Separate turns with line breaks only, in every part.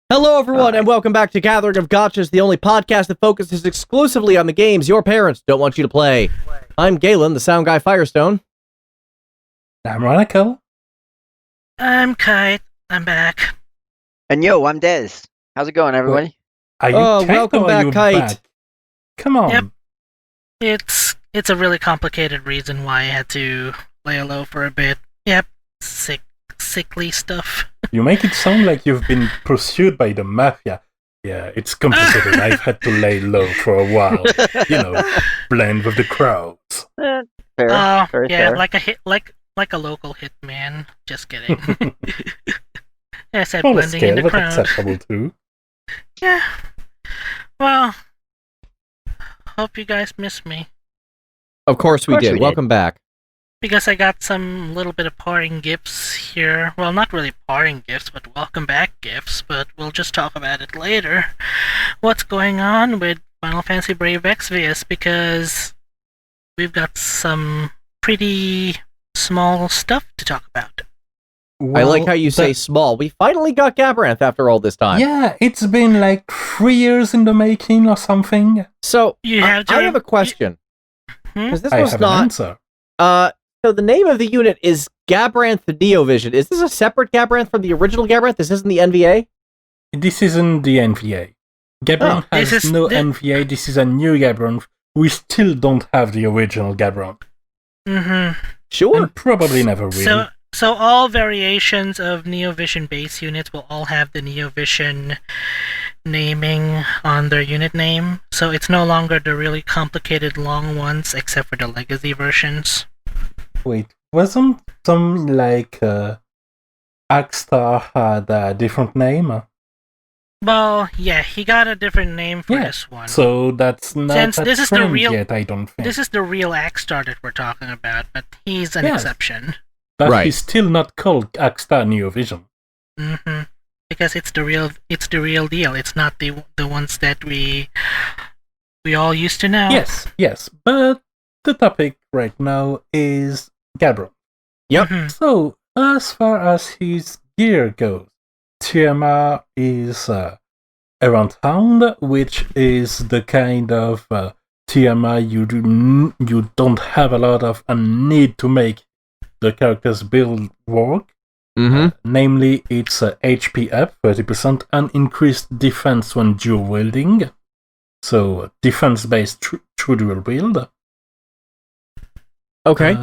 Hello, everyone, and welcome back to Gathering of Gachas, the only podcast that focuses exclusively on the games your parents don't want you to play. I'm Galen, the SoundGuy Firestone.
I'm Ranakel.
I'm Kite. I'm back.
And yo, I'm Dez. How's it going, everybody?
Are you
welcome
or
back,
are you
Kite.
back? Come on.
Yep. It's a really complicated reason why I had to lay low for a bit. Yep, sickly stuff.
You make it sound like you've been pursued by the mafia. Yeah, it's complicated. I've had to lay low for a while. Blend with the crowds.
Fair,
Oh,
very
yeah,
fair.
like a local hitman. Just kidding. I said
On a
blending in
scale,
the
but
crowd.
acceptable too.
Yeah. Well, hope you guys miss me.
Of course we
Of course
did.
we did.
Welcome back.
Because I got some little bit of parting gifts here. Well, not really parting gifts, but welcome back gifts. But we'll just talk about it later. What's going on with Final Fantasy Brave Exvius? Because we've got some pretty small stuff to talk about.
I like how you say small. We finally got Gabranth after all this time.
Yeah, it's been like 3 years in the making or something.
So,
You have to
I have a question.
Hmm?
Because this
I
was
have
not...
an answer.
So the name of the unit is Gabranth Neovision. Is this a separate Gabranth from the original Gabranth? This isn't the NVA?
This isn't the NVA. Gabranth
this
has
is
no
the-
NVA. This is a new Gabranth. We still don't have the original Gabranth.
Mm-hmm.
Sure.
And probably never will.
So all variations of Neovision base units will all have the Neovision naming on their unit name. So it's no longer the really complicated long ones, except for the legacy versions.
Wait, wasn't some like Akstar had a different name?
Well, yeah, he got a different name for
Yeah,
this one.
So that's not
Since
a
this is the
trend
real-
yet, I don't think.
This is the real Axstar that we're talking about, but he's an
Yeah.
exception.
But
Right.
he's still not called Akstar Neovision.
Mm-hmm. Because it's the real deal. It's not the ones that we all used to know.
Yes. But the topic right now is Gabranth.
Yep.
Mhm.
So, as far as his gear goes, TMR is around town, which is the kind of TMR you don't have a lot of and need to make the character's build work.
Mm-hmm.
Namely, it's HP up 30% and increased defense when dual wielding. So, defense-based true dual wield.
Okay.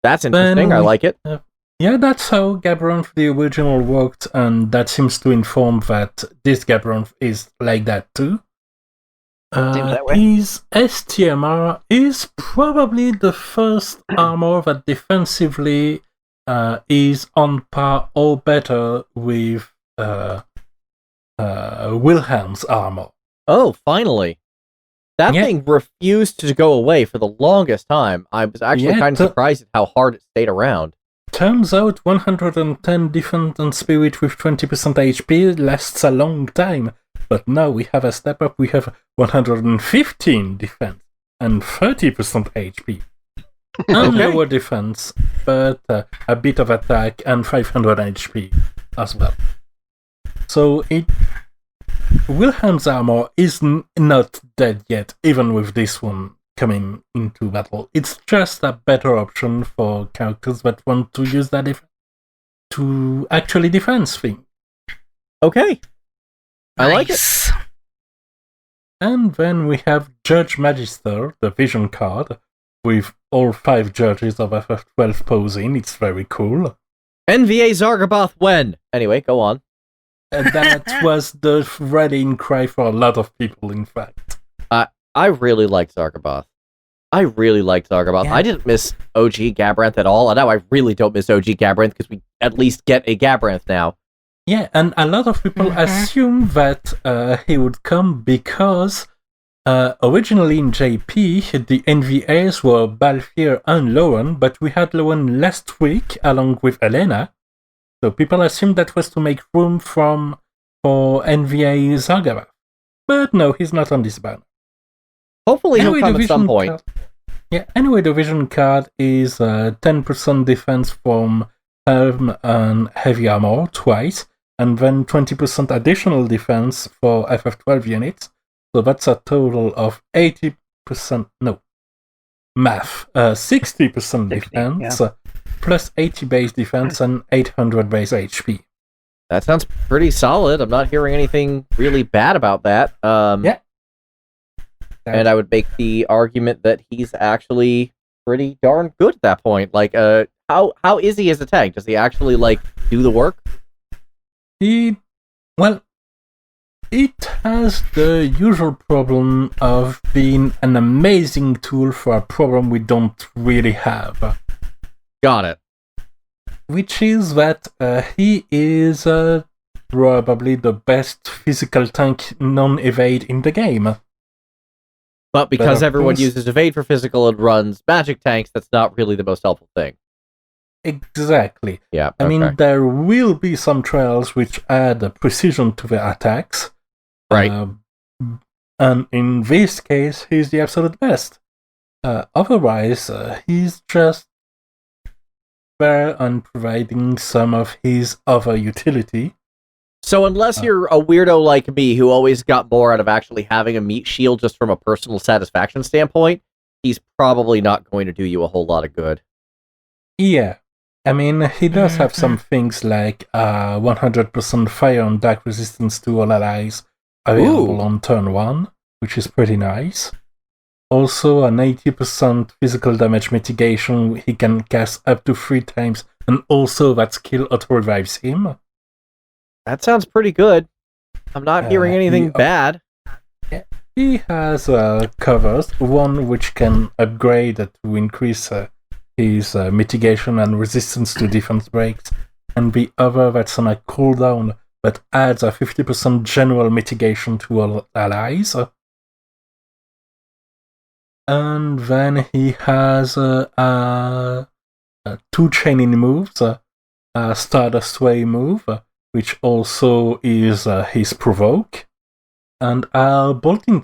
That's interesting. I like it.
Yeah, that's how Gabranth the original worked, and that seems to inform that this Gabranth is like that too.
Seems that way.
His STMR is probably the first armor that defensively is on par or better with Wilhelm's armor.
Oh, finally. That
Yeah.
thing refused to go away for the longest time. I was actually
Yeah,
kind of surprised at how hard it stayed around.
Turns out 110 defense and spirit with 20% HP lasts a long time, but now we have a step up, we have 115 defense and 30% HP. And
Okay.
lower defense, but a bit of attack and 500 HP as well. So Wilhelm's armor is not dead yet, even with this one coming into battle. It's just a better option for characters that want to use that to actually defense things.
Okay. I like it.
Nice.
And then we have Judge Magister, the vision card, with all 5 judges of FF12 posing. It's very cool.
NVA Zargaboth when? Anyway, go on.
And that was the rallying cry for a lot of people, in fact.
I really liked Zargaboth.
Yeah.
I didn't miss OG Gabranth at all, and now I really don't miss OG Gabranth because we at least get a Gabranth now.
Yeah, and a lot of people assume that he would come because originally in JP, the NVAs were Balthier and Lowen, but we had Lowen last week along with Elena. So people assumed that was to make room for NVA Zargaboth. But no, he's not on this banner.
Hopefully he'll
Anyway,
come
the
at some
vision
point.
card- anyway, the vision card is 10% defense from Helm and Heavy Armor twice, and then 20% additional defense for FF12 units. So that's a total of 80%, no, math, 60% defense, plus 80 base defense and 800 base HP.
That sounds pretty solid. I'm not hearing anything really bad about that.
Yeah.
And I would make the argument that he's actually pretty darn good at that point. Like, how is he as a tank? Does he actually, like, do the work?
It has the usual problem of being an amazing tool for a problem we don't really have.
Got it.
Which is that he is probably the best physical tank non-evade in the game.
But because everyone
course,
uses evade for physical and runs magic tanks, that's not really the most helpful thing.
Exactly.
Yeah.
I mean, there will be some trials which add precision to the attacks.
Right.
And in this case, he's the absolute best. Otherwise, he's just there and providing some of his other utility.
So unless you're a weirdo like me who always got more out of actually having a meat shield just from a personal satisfaction standpoint, he's probably not going to do you a whole lot of good.
Yeah. I mean, he does have some things like 100% fire and dark resistance to all allies available on turn 1, which is pretty nice. Also, an 80% physical damage mitigation he can cast up to 3 times, and also that skill auto-revives him.
That sounds pretty good. I'm not hearing anything bad.
He has covers, one which can upgrade to increase his mitigation and resistance to defense breaks, and the other that's on a cooldown that adds a 50% general mitigation to all allies. And then he has 2 chaining moves, a Stardust Way move, which also is his provoke, and a Bolting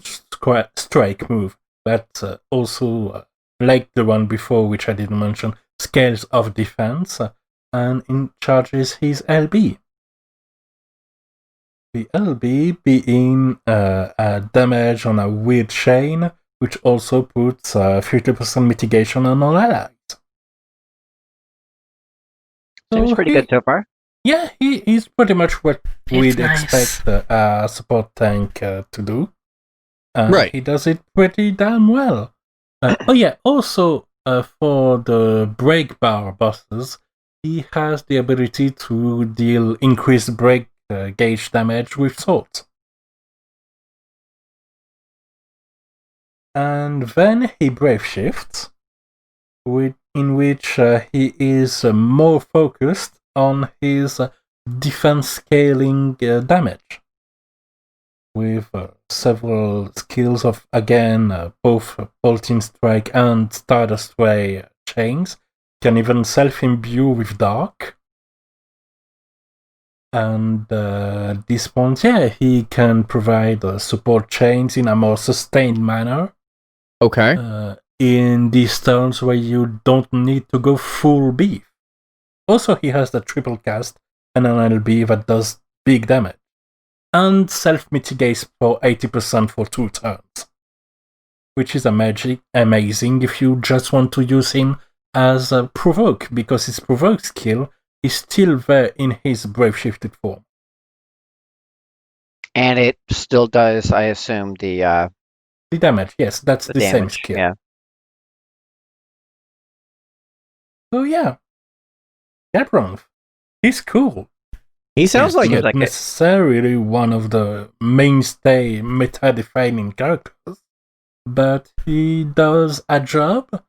Strike move that's also, like the one before, which I didn't mention, scales of defense, and charges his LB. The LB being a damage on a weird chain, which also puts 50% mitigation on all allies.
Seems pretty good so far.
Yeah, he's pretty much what we'd
nice.
expect a support tank to do.
Right.
He does it pretty damn well. Also for the break bar bosses, he has the ability to deal increased break gauge damage with swords. And then he brave shifts, in which he is more focused on his defense scaling damage, with several skills of, again, both Bolting Strike and Stardust Ray chains. Can even self-imbue with Dark. And at this point, he can provide support chains in a more sustained manner.
Okay.
In these turns where you don't need to go full beef. Also, he has the triple cast and an LB that does big damage. And self-mitigates for 80% for 2 turns. Which is amazing if you just want to use him as a provoke, because his provoke skill is still there in his brave shifted form.
And it still does, I assume, the
damage, yes, that's the same
damage.
skill.
Yeah.
So yeah, Gabranth, he's cool.
He sounds like it.
Not necessarily one of the mainstay meta-defining characters, but he does a job,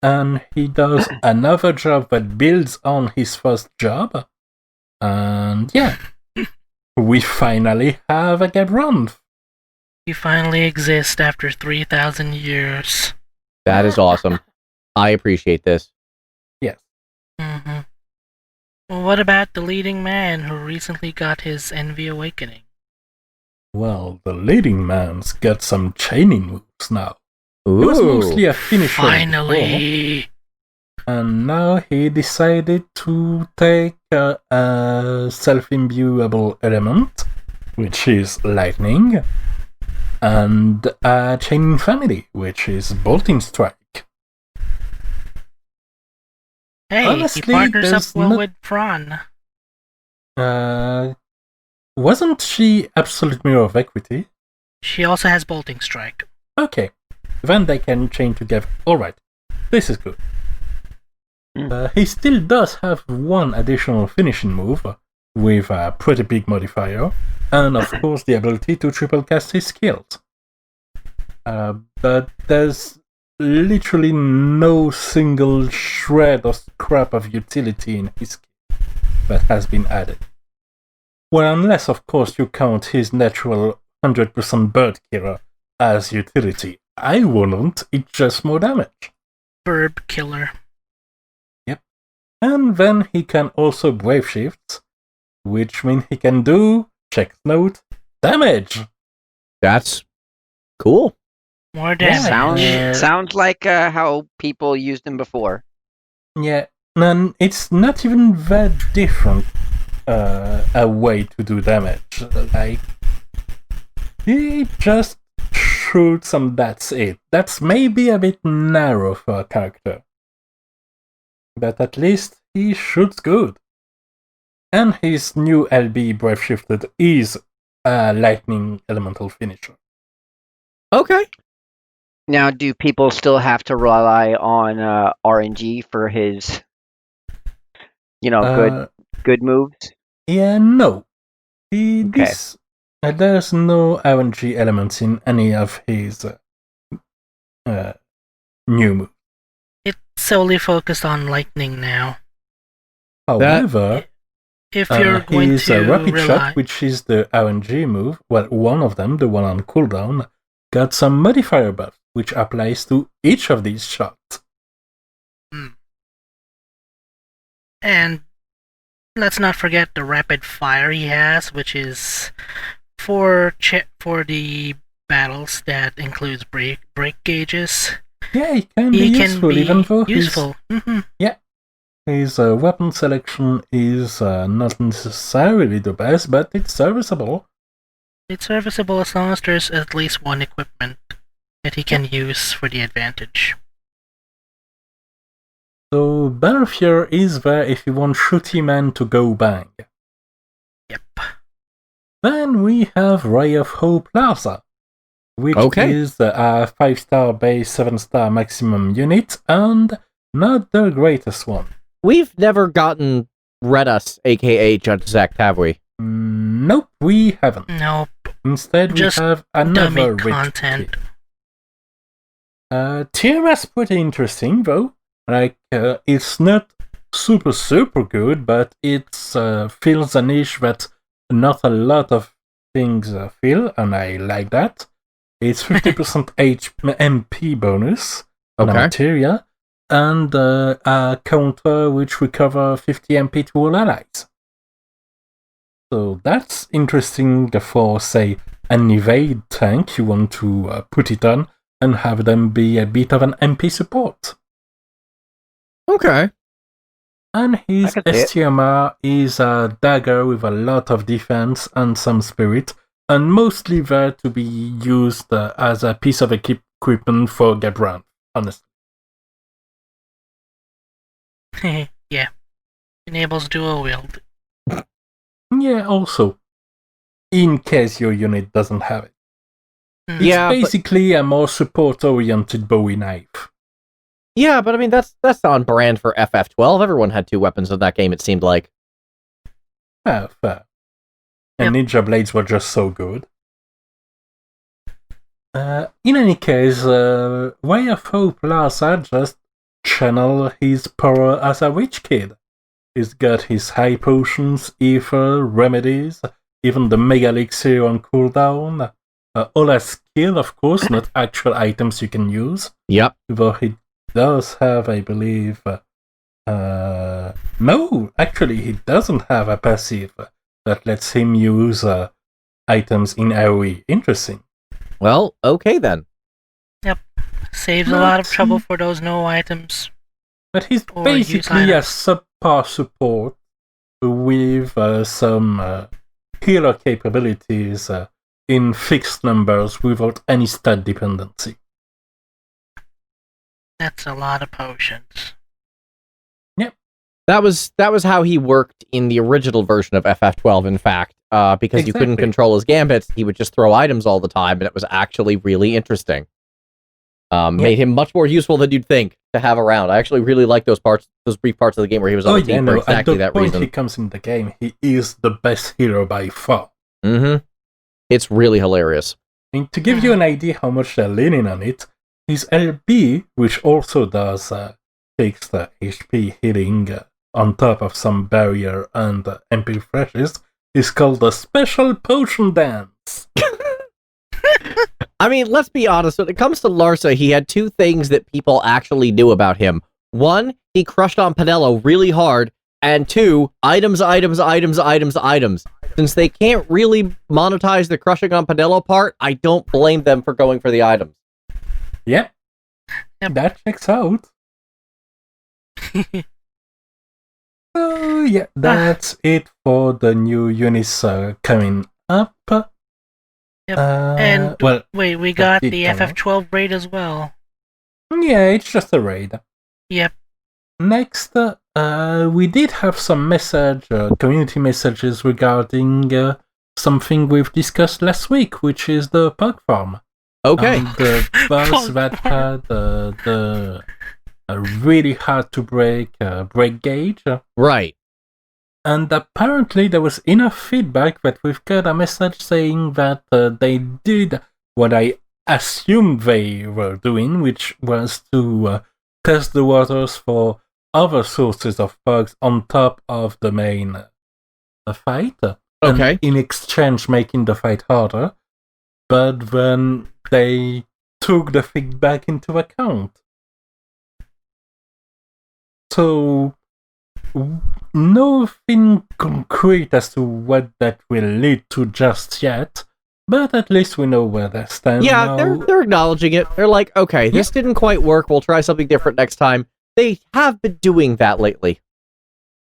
and he does another job that builds on his first job, and yeah, we finally have a Gabranth.
You finally exist after 3,000 years.
That is awesome. I appreciate this.
Yes.
Mm-hmm. Well, what about the leading man who recently got his Envy Awakening?
Well, the leading man's got some chaining moves now.
Ooh.
He was mostly a finisher
Finally!
before, and now he decided to take a self-imbuable element, which is lightning, and a chaining family, which is bolting strike.
Hey,
Honestly,
he partners up
there's
well
not-
with Fran.
Wasn't she absolute mirror of equity?
She also has bolting strike.
Okay, then they can chain together. Alright, this is good. He still does have one additional finishing move with a pretty big modifier, and of course the ability to triple cast his skills. But there's literally no single shred or scrap of utility in his skill that has been added. Well, unless of course you count his natural 100% bird killer as utility. I wouldn't, it's just more damage.
Verb killer.
And then he can also brave shifts, which means he can do, check note, damage.
That's cool.
More damage.
Sounds like how people used him before.
Yeah, and it's not even that different a way to do damage. Like, he just shoots and that's it. That's maybe a bit narrow for a character. But at least he shoots good. And his new LB Brave Shifted is a lightning elemental finisher.
Okay.
Now, do people still have to rely on RNG for his, good moves?
Yeah, no. There's no RNG elements in any of his new moves.
It's solely focused on lightning now.
However,
If you're going
his
to
rapid
rely...
shot, which is the RNG move, well, one of them, the one on cooldown, got some modifier buff, which applies to each of these shots.
And let's not forget the rapid fire he has, which is for the battles that includes break gauges.
Yeah, it can be useful, even though
useful.
His weapon selection is not necessarily the best, but it's serviceable.
It's serviceable as long as there's at least one equipment that he can use for the advantage.
So Balthier is there if you want shooty man to go bang.
Yep.
Then we have Ray of Hope Larsa, which is a 5-star base, 7-star maximum unit, and not the greatest one.
We've never gotten Redus, aka Judge Zach, have we?
Nope, we haven't.
Nope.
Instead,
Just
we have another
dummy
rich
content.
kid. Tiara's pretty interesting, though. Like, it's not super good, but it fills a niche that not a lot of things fill, and I like that. It's 50% MP bonus on materia, and a counter which recover 50 MP to all allies. So that's interesting for, say, an evade tank you want to put it on and have them be a bit of an MP support.
Okay.
And his STMR is a dagger with a lot of defense and some spirit, and mostly there to be used as a piece of equipment for Gabranth, honestly.
Yeah. Enables dual wield.
Yeah, also, in case your unit doesn't have it. It's basically a more support-oriented Bowie knife.
Yeah, but I mean, that's on brand for FF12. Everyone had 2 weapons in that game, it seemed like.
Fair. And Ninja Blades were just so good. In any case, Way of Hope Larsa just channel his power as a witch kid. He's got his high potions, ether, remedies, even the mega elixir on cooldown. All as skill, of course, not actual items you can use.
Yep.
Though he does have, I believe... no, actually, he doesn't have a passive that lets him use items in AoE. Interesting.
Well, okay then.
Yep. Saves a lot of trouble for those no items.
But he's basically a subpar support with some healer capabilities in fixed numbers without any stat dependency.
That's a lot of potions.
That was how he worked in the original version of FF12, in fact, because you couldn't
Exactly.
control his gambits, he would just throw items all the time, and it was actually really interesting. Made him much more useful than you'd think to have around. I actually really like those brief parts of the game where he was on the team for exactly
at the
that
point
reason.
he comes in the game, he is the best hero by far.
Mm-hmm. It's really hilarious.
And to give you an idea how much they're leaning on it, his LB, which also does fixed HP healing on top of some barrier and MP refreshes, is called the Special Potion Dance.
I mean, let's be honest, when it comes to Larsa, he had two things that people actually knew about him. One, he crushed on Pinello really hard, and two, items. Since they can't really monetize the crushing on Pinello part, I don't blame them for going for the items.
Yep. That checks out. So, yeah, that's it for the new units coming up.
Yep. And
well,
wait, we got
did
the
come out.
FF12 raid as well.
Yeah, it's just a raid.
Yep.
Next, we did have some community messages regarding something we've discussed last week, which is the Pug Farm.
Okay.
The boss that had the really hard to break gauge.
Right.
And apparently there was enough feedback that we've got a message saying that they did what I assumed they were doing, which was to test the waters for other sources of bugs on top of the main fight.
Okay.
And in exchange making the fight harder. But then they took the feedback into account. So, nothing concrete as to what that will lead to just yet, but at least we know where they stand
Yeah,
now.
they're acknowledging it. They're like, okay, this didn't quite work. We'll try something different next time. They have been doing that lately.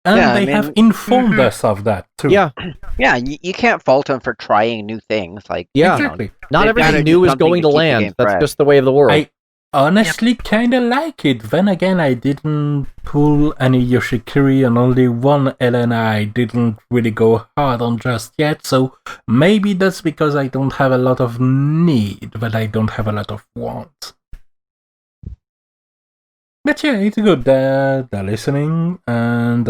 And
Yeah,
they have informed us of that, too.
Yeah.
Yeah, you can't fault them for trying new things. Like,
Yeah.
Exactly.
Not
They've gotta
everything
do
new is
something
going
to
to
keep the
land.
game
That's
fresh.
just the way of the world.
I honestly kind of like it. Then again, I didn't pull any Yoshikiri, and only one Elena I didn't really go hard on just yet, so maybe that's because I don't have a lot of need, but I don't have a lot of want. But yeah, it's good. They're listening, and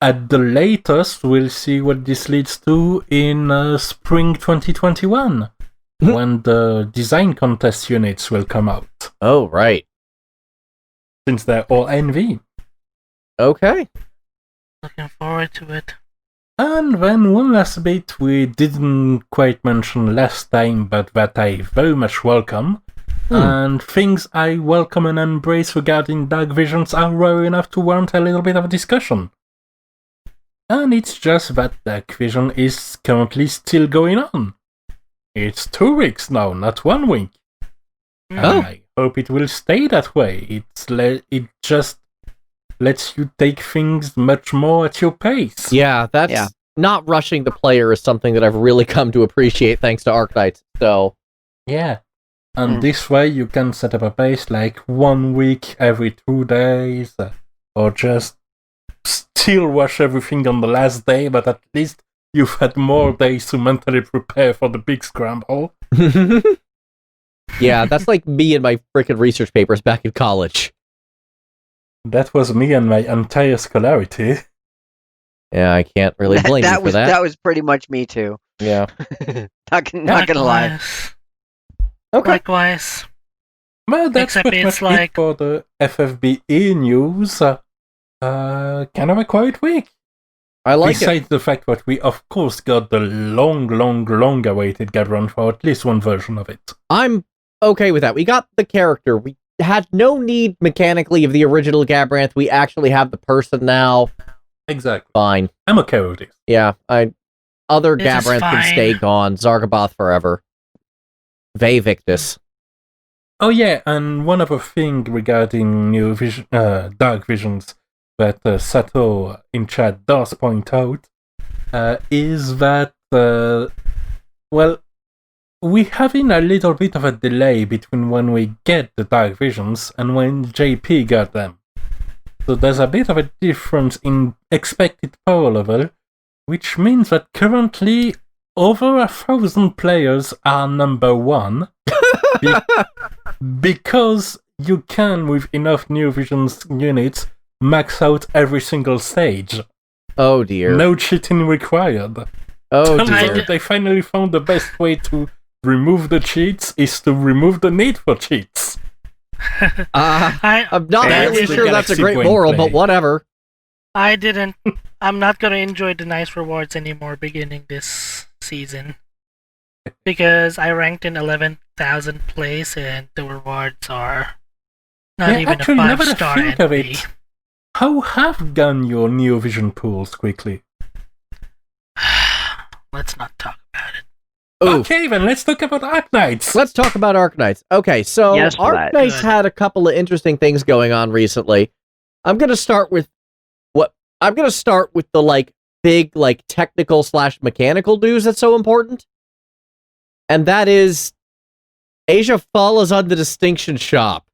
at the latest, we'll see what this leads to in spring 2021. When the design contest units will come out.
Oh, right.
Since they're all NV.
Okay.
Looking forward to it.
And then one last bit we didn't quite mention last time, but that I very much welcome. And things I welcome and embrace regarding Dark Visions are rare enough to warrant a little bit of discussion. And it's just that Dark Vision is currently still going on. It's 2 weeks now, not 1 week.
Oh.
I hope it will stay that way. It just lets you take things much more at your pace.
Yeah, that's not rushing the player is something that I've really come to appreciate thanks to Arknights. So,
Yeah. And this way you can set up a pace like 1 week every 2 days, or just still rush everything on the last day, but at least you've had more days to mentally prepare for the big scramble.
yeah, that's like me and my freaking research papers back in college.
That was me and my entire scholarity.
Yeah, I can't really blame you for that.
That was pretty much me too.
Yeah.
not gonna lie.
Okay.
Likewise.
Well, that's
Except
pretty
it's
much it
like-
for the FFBE news. Kind of a quiet week.
I like it.
Besides the fact that we, of course, got the long awaited Gabranth for at least one version of it.
I'm okay with that. We got the character. We had no need mechanically of the original Gabranth. We actually have the person now.
Exactly.
Fine.
I'm okay with this.
Yeah, other
This is
Gabranth can
fine.
stay gone. Zargaboth forever. Ve Victus.
Oh yeah, and one other thing regarding Dark Visions. that Sato in chat does point out is that, we're having a little bit of a delay between when we get the Dark Visions and when JP got them. So there's a bit of a difference in expected power level, which means that currently over 1,000 players are number one because you can, with enough New Visions units, max out every single stage.
Oh dear.
No cheating required.
Oh dear.
They finally found the best way to remove the cheats is to remove the need for cheats.
I'm not
That's
really
the
sure that's a
Galaxy
great
Brain
moral,
play.
but whatever.
I'm not gonna enjoy the nice rewards anymore beginning this season. Because I ranked in 11,000th place and the rewards are not even
actually,
a
now that I
5-star
think of
enemy.
it, how have gone your Neo Vision pools quickly?
Let's not talk about it.
Ooh.
Okay, then let's talk about Arknights.
Let's talk about Arknights. Okay, so
Yes, Vlad.
Arknights
Good.
had a couple of interesting things going on recently. I'm gonna start with the big technical / mechanical news that's so important. And that is Eyjafjalla's on the Distinction Shop.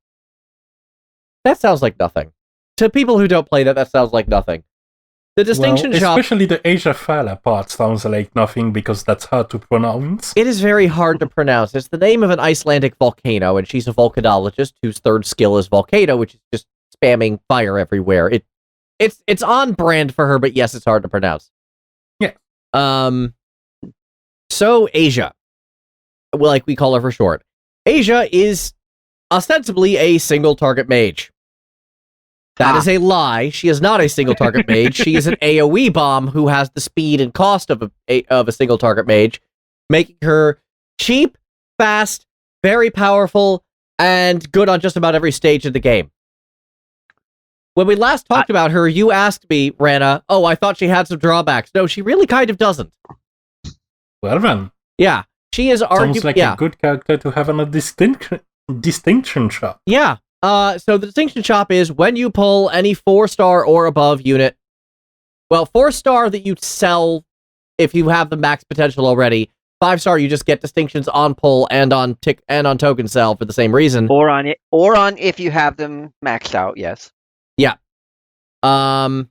That sounds like nothing. To people who don't play that sounds like nothing. The Distinction Shop...
Especially the Eyjafjalla part sounds like nothing because that's hard to pronounce.
It is very hard to pronounce. It's the name of an Icelandic volcano, and she's a volcanologist whose third skill is Volcano, which is just spamming fire everywhere. It's on brand for her, but yes, it's hard to pronounce.
Yeah.
So Asia, like we call her for short, Asia is ostensibly a single target mage. That is a lie. She is not a single target mage. She is an AoE bomb who has the speed and cost of a single target mage, making her cheap, fast, very powerful, and good on just about every stage of the game. When we last talked about her, you asked me, Rana, oh, I thought she had some drawbacks. No, she really kind of doesn't.
Well then,
Yeah, she is
sounds like a good character to have on a distinction shop.
Yeah. So the Distinction Shop is when you pull any 4-star or above unit. Well, 4-star that you sell if you have the max potential already. 5-star you just get distinctions on pull and on token sell for the same reason.
Or on if you have them maxed out, yes.
Yeah. And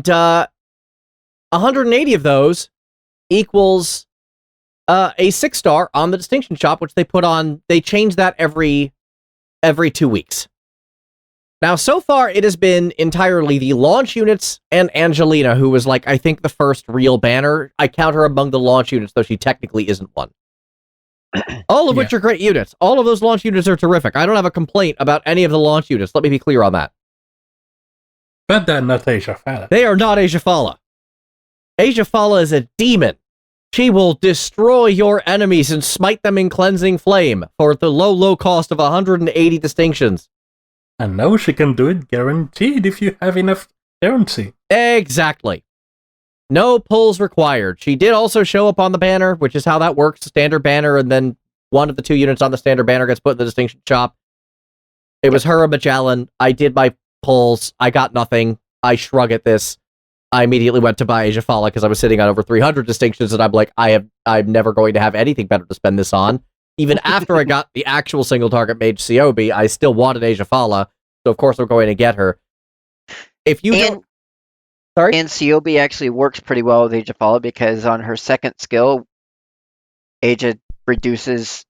180 of those equals a 6-star on the Distinction Shop, which they change that every 2 weeks. Now, so far, it has been entirely the launch units and Angelina, who was, I think the first real banner. I count her among the launch units, though she technically isn't one. All of which are great units. All of those launch units are terrific. I don't have a complaint about any of the launch units. Let me be clear on that.
But they're not Eyjafjalla.
They are not Eyjafjalla. Eyjafjalla is a demon. She will destroy your enemies and smite them in cleansing flame for the low cost of 180 distinctions.
And now she can do it guaranteed if you have enough currency.
Exactly. No pulls required. She did also show up on the banner, which is how that works. Standard banner, and then one of the 2 units on the standard banner gets put in the Distinction Shop. It was her and Magellan. I did my pulls. I got nothing. I shrug at this. I immediately went to buy Eyjafjalla because I was sitting on over 300 distinctions, and I'm like, I'm never going to have anything better to spend this on. Even after I got the actual single target mage COB, I still wanted Eyjafjalla, so of course I'm going to get her. If you don't... Sorry?
And COB actually works pretty well with Eyjafjalla because on her second skill, Eyja reduces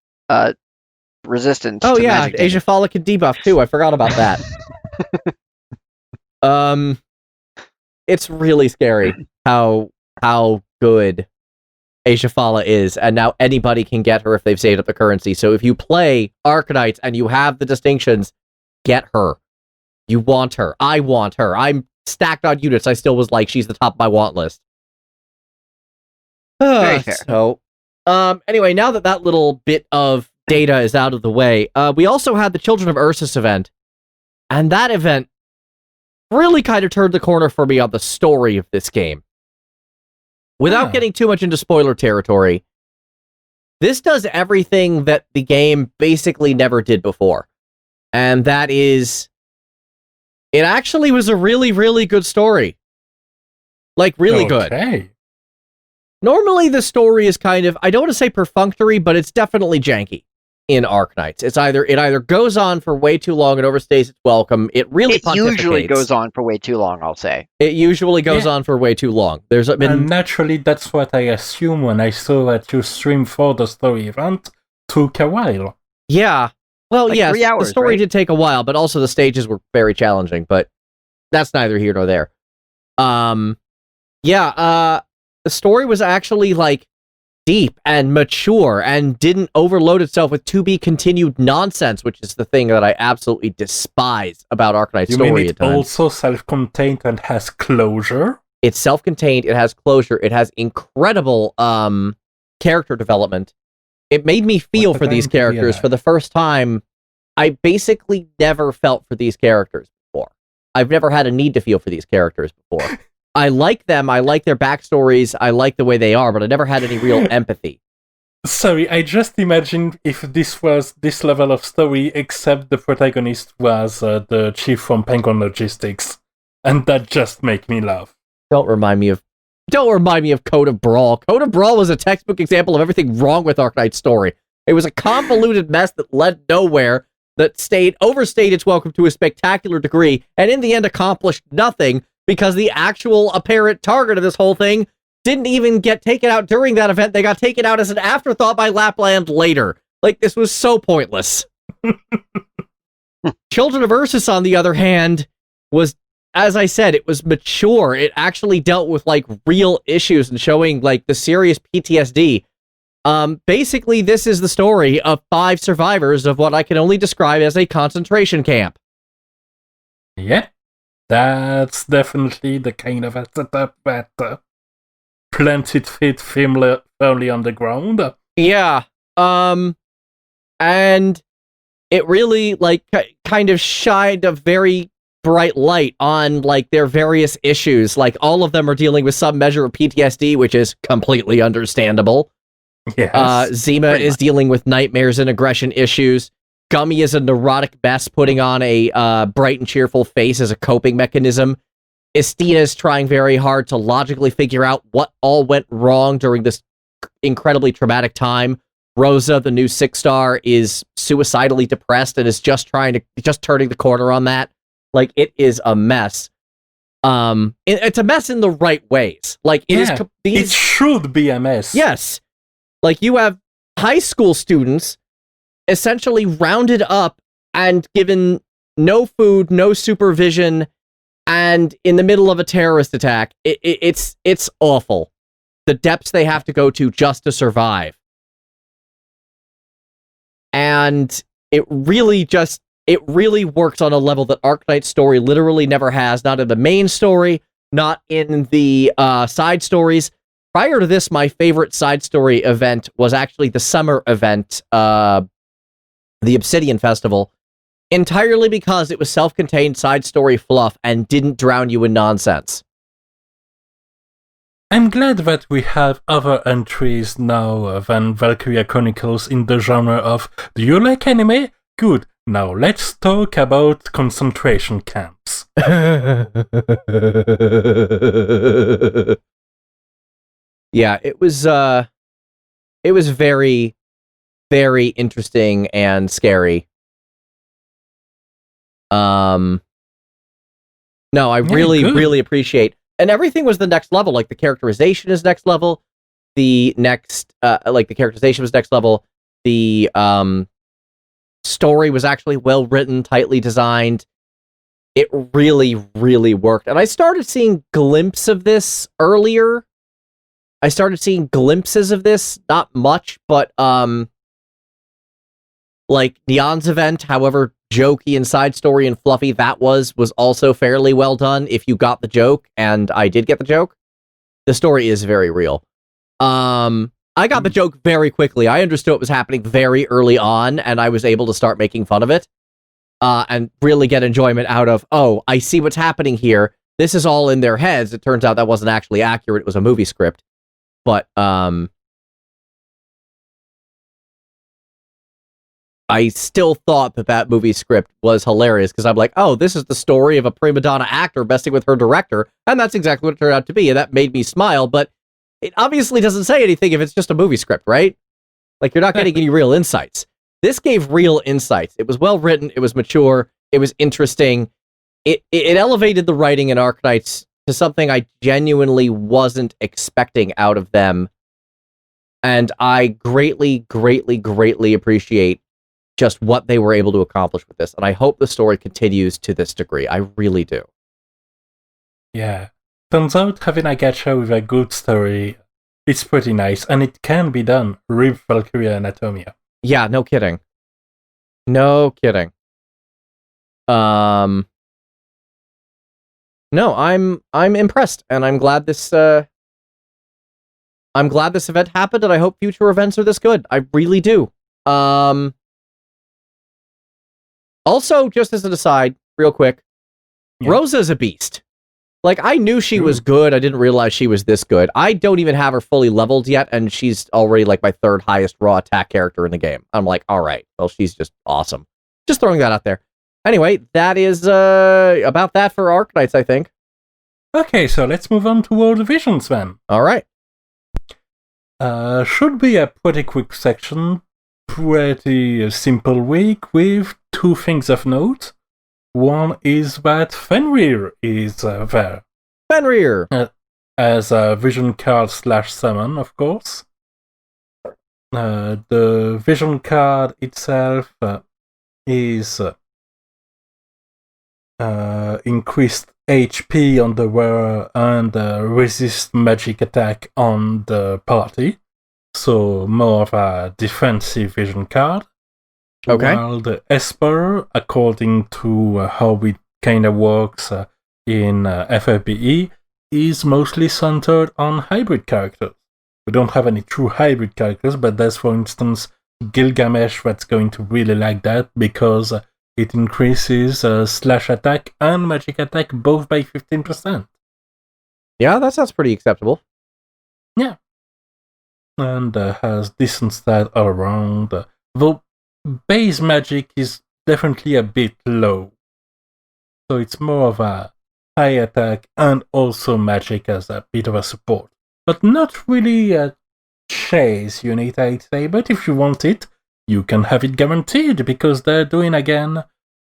resistance.
Oh
to
yeah,
magic damage.
Eyjafjalla can debuff too. I forgot about that. It's really scary how good Eyjafjalla is, and now anybody can get her if they've saved up the currency. So if you play Arknights and you have the distinctions, get her. You want her. I want her. I'm stacked on units. I still was like, she's the top of my want list.
Very fair.
So, anyway, now that little bit of data is out of the way, we also had the Children of Ursus event, and that event really kind of turned the corner for me on the story of this game. Without getting too much into spoiler territory, this does everything that the game basically never did before. And that is, It actually was a really, really good story. Like, really good. Normally, the story is kind of, I don't want to say perfunctory, but it's definitely janky in Arknights. It either goes on for way too long and overstays its welcome. It
usually goes on for way too long, I'll say.
It usually goes on for way too long. There's been...
And naturally, that's what I assume when I saw that you stream for the story event. Took a while.
Yeah. Well,
like
yes,
3 hours,
the story
right?
did take a while, but also the stages were very challenging, but that's neither here nor there. The story was actually, like, deep and mature and didn't overload itself with to-be-continued nonsense, which is the thing that I absolutely despise about Arknight's story.
You mean it's also self-contained and has closure?
It's self-contained, it has closure, it has incredible character development. It made me feel for these characters for the first time. I basically never felt for these characters before. I've never had a need to feel for these characters before. I like them, I like their backstories, I like the way they are, but I never had any real empathy.
Sorry, I just imagined if this was this level of story, except the protagonist was the chief from Penguin Logistics, and that just made me laugh.
Don't remind me of Code of Brawl. Code of Brawl was a textbook example of everything wrong with Arknight's story. It was a convoluted mess that led nowhere, that overstayed its welcome to a spectacular degree, and in the end accomplished nothing, because the actual apparent target of this whole thing didn't even get taken out during that event. They got taken out as an afterthought by Lapland later. Like, this was so pointless. Children of Ursus, on the other hand, was, as I said, it was mature. It actually dealt with, like, real issues and showing, like, the serious PTSD. Basically, this is the story of 5 survivors of what I can only describe as a concentration camp.
Yeah. That's definitely the kind of a setup that planted feet firmly on the ground.
Yeah. And it really, like, kind of shined a very bright light on, like, their various issues. Like, all of them are dealing with some measure of PTSD, which is completely understandable.
Yes.
Zima is dealing with nightmares and aggression issues. Gummy is a neurotic mess, putting on a bright and cheerful face as a coping mechanism. Estina is trying very hard to logically figure out what all went wrong during this incredibly traumatic time. Rosa, the new 6-star, is suicidally depressed and is just turning the corner on that. Like, it is a mess. It's a mess in the right ways. Like, it
should be a mess.
Yes. Like, you have high school students essentially rounded up and given no food, no supervision, and in the middle of a terrorist attack. It's awful. The depths they have to go to just to survive. And it really works on a level that Arknight's story literally never has, not in the main story, not in the side stories. Prior to this, my favorite side story event was actually the summer event, the Obsidian Festival, entirely because it was self-contained side story fluff and didn't drown you in nonsense.
I'm glad that we have other entries now than Valkyria Chronicles in the genre of, do you like anime? Good. Now let's talk about concentration camps.
Yeah, it was very, very interesting and scary. No, I really appreciate, and everything was the next level. Like, the characterization is next level. The characterization was next level. The story was actually well written, tightly designed. It really, really worked. And I started seeing glimpses of this earlier. Not much, but like Neon's event, however jokey and side story and fluffy that was also fairly well done if you got the joke, and I did get the joke. The story is very real. I got the joke very quickly. I understood what was happening very early on, and I was able to start making fun of it, and really get enjoyment out of, oh, I see what's happening here. This is all in their heads. It turns out that wasn't actually accurate. It was a movie script. But, I still thought that movie script was hilarious because I'm like, oh, this is the story of a prima donna actor messing with her director, and that's exactly what it turned out to be, and that made me smile, but it obviously doesn't say anything if it's just a movie script, right? Like, you're not getting any real insights. This gave real insights. It was well written, it was mature, it was interesting, it elevated the writing in Arknights to something I genuinely wasn't expecting out of them, and I greatly, greatly, greatly appreciate just what they were able to accomplish with this. And I hope the story continues to this degree. I really do.
Yeah. Turns out having a gacha with a good story is pretty nice, and it can be done with Valkyria Anatomia.
Yeah, no kidding. No kidding. No, I'm impressed, and I'm glad this event happened, and I hope future events are this good. I really do. Also, just as an aside, real quick, yeah. Rosa's a beast. Like, I knew she was good. I didn't realize she was this good. I don't even have her fully leveled yet, and she's already like my third highest raw attack character in the game. I'm like, all right, well, she's just awesome. Just throwing that out there. Anyway, that is about that for Arknights, I think.
Okay, so let's move on to World Divisions then.
All right.
Should be a pretty quick section. Pretty simple week with two things of note. One is that Fenrir is there.
Fenrir!
As a vision card / summon, of course. The vision card itself is increased HP on the wearer and resist magic attack on the party. So more of a defensive vision card.
Okay.
While the Esper, according to how it kind of works in FFXII, is mostly centered on hybrid characters. We don't have any true hybrid characters, but there's, for instance, Gilgamesh that's going to really like that because it increases slash attack and magic attack both by 15%.
Yeah, that sounds pretty acceptable.
Yeah. And has decent stat all around. Though base magic is definitely a bit low. So it's more of a high attack and also magic as a bit of a support. But not really a chase unit, I'd say. But if you want it, you can have it guaranteed because they're doing again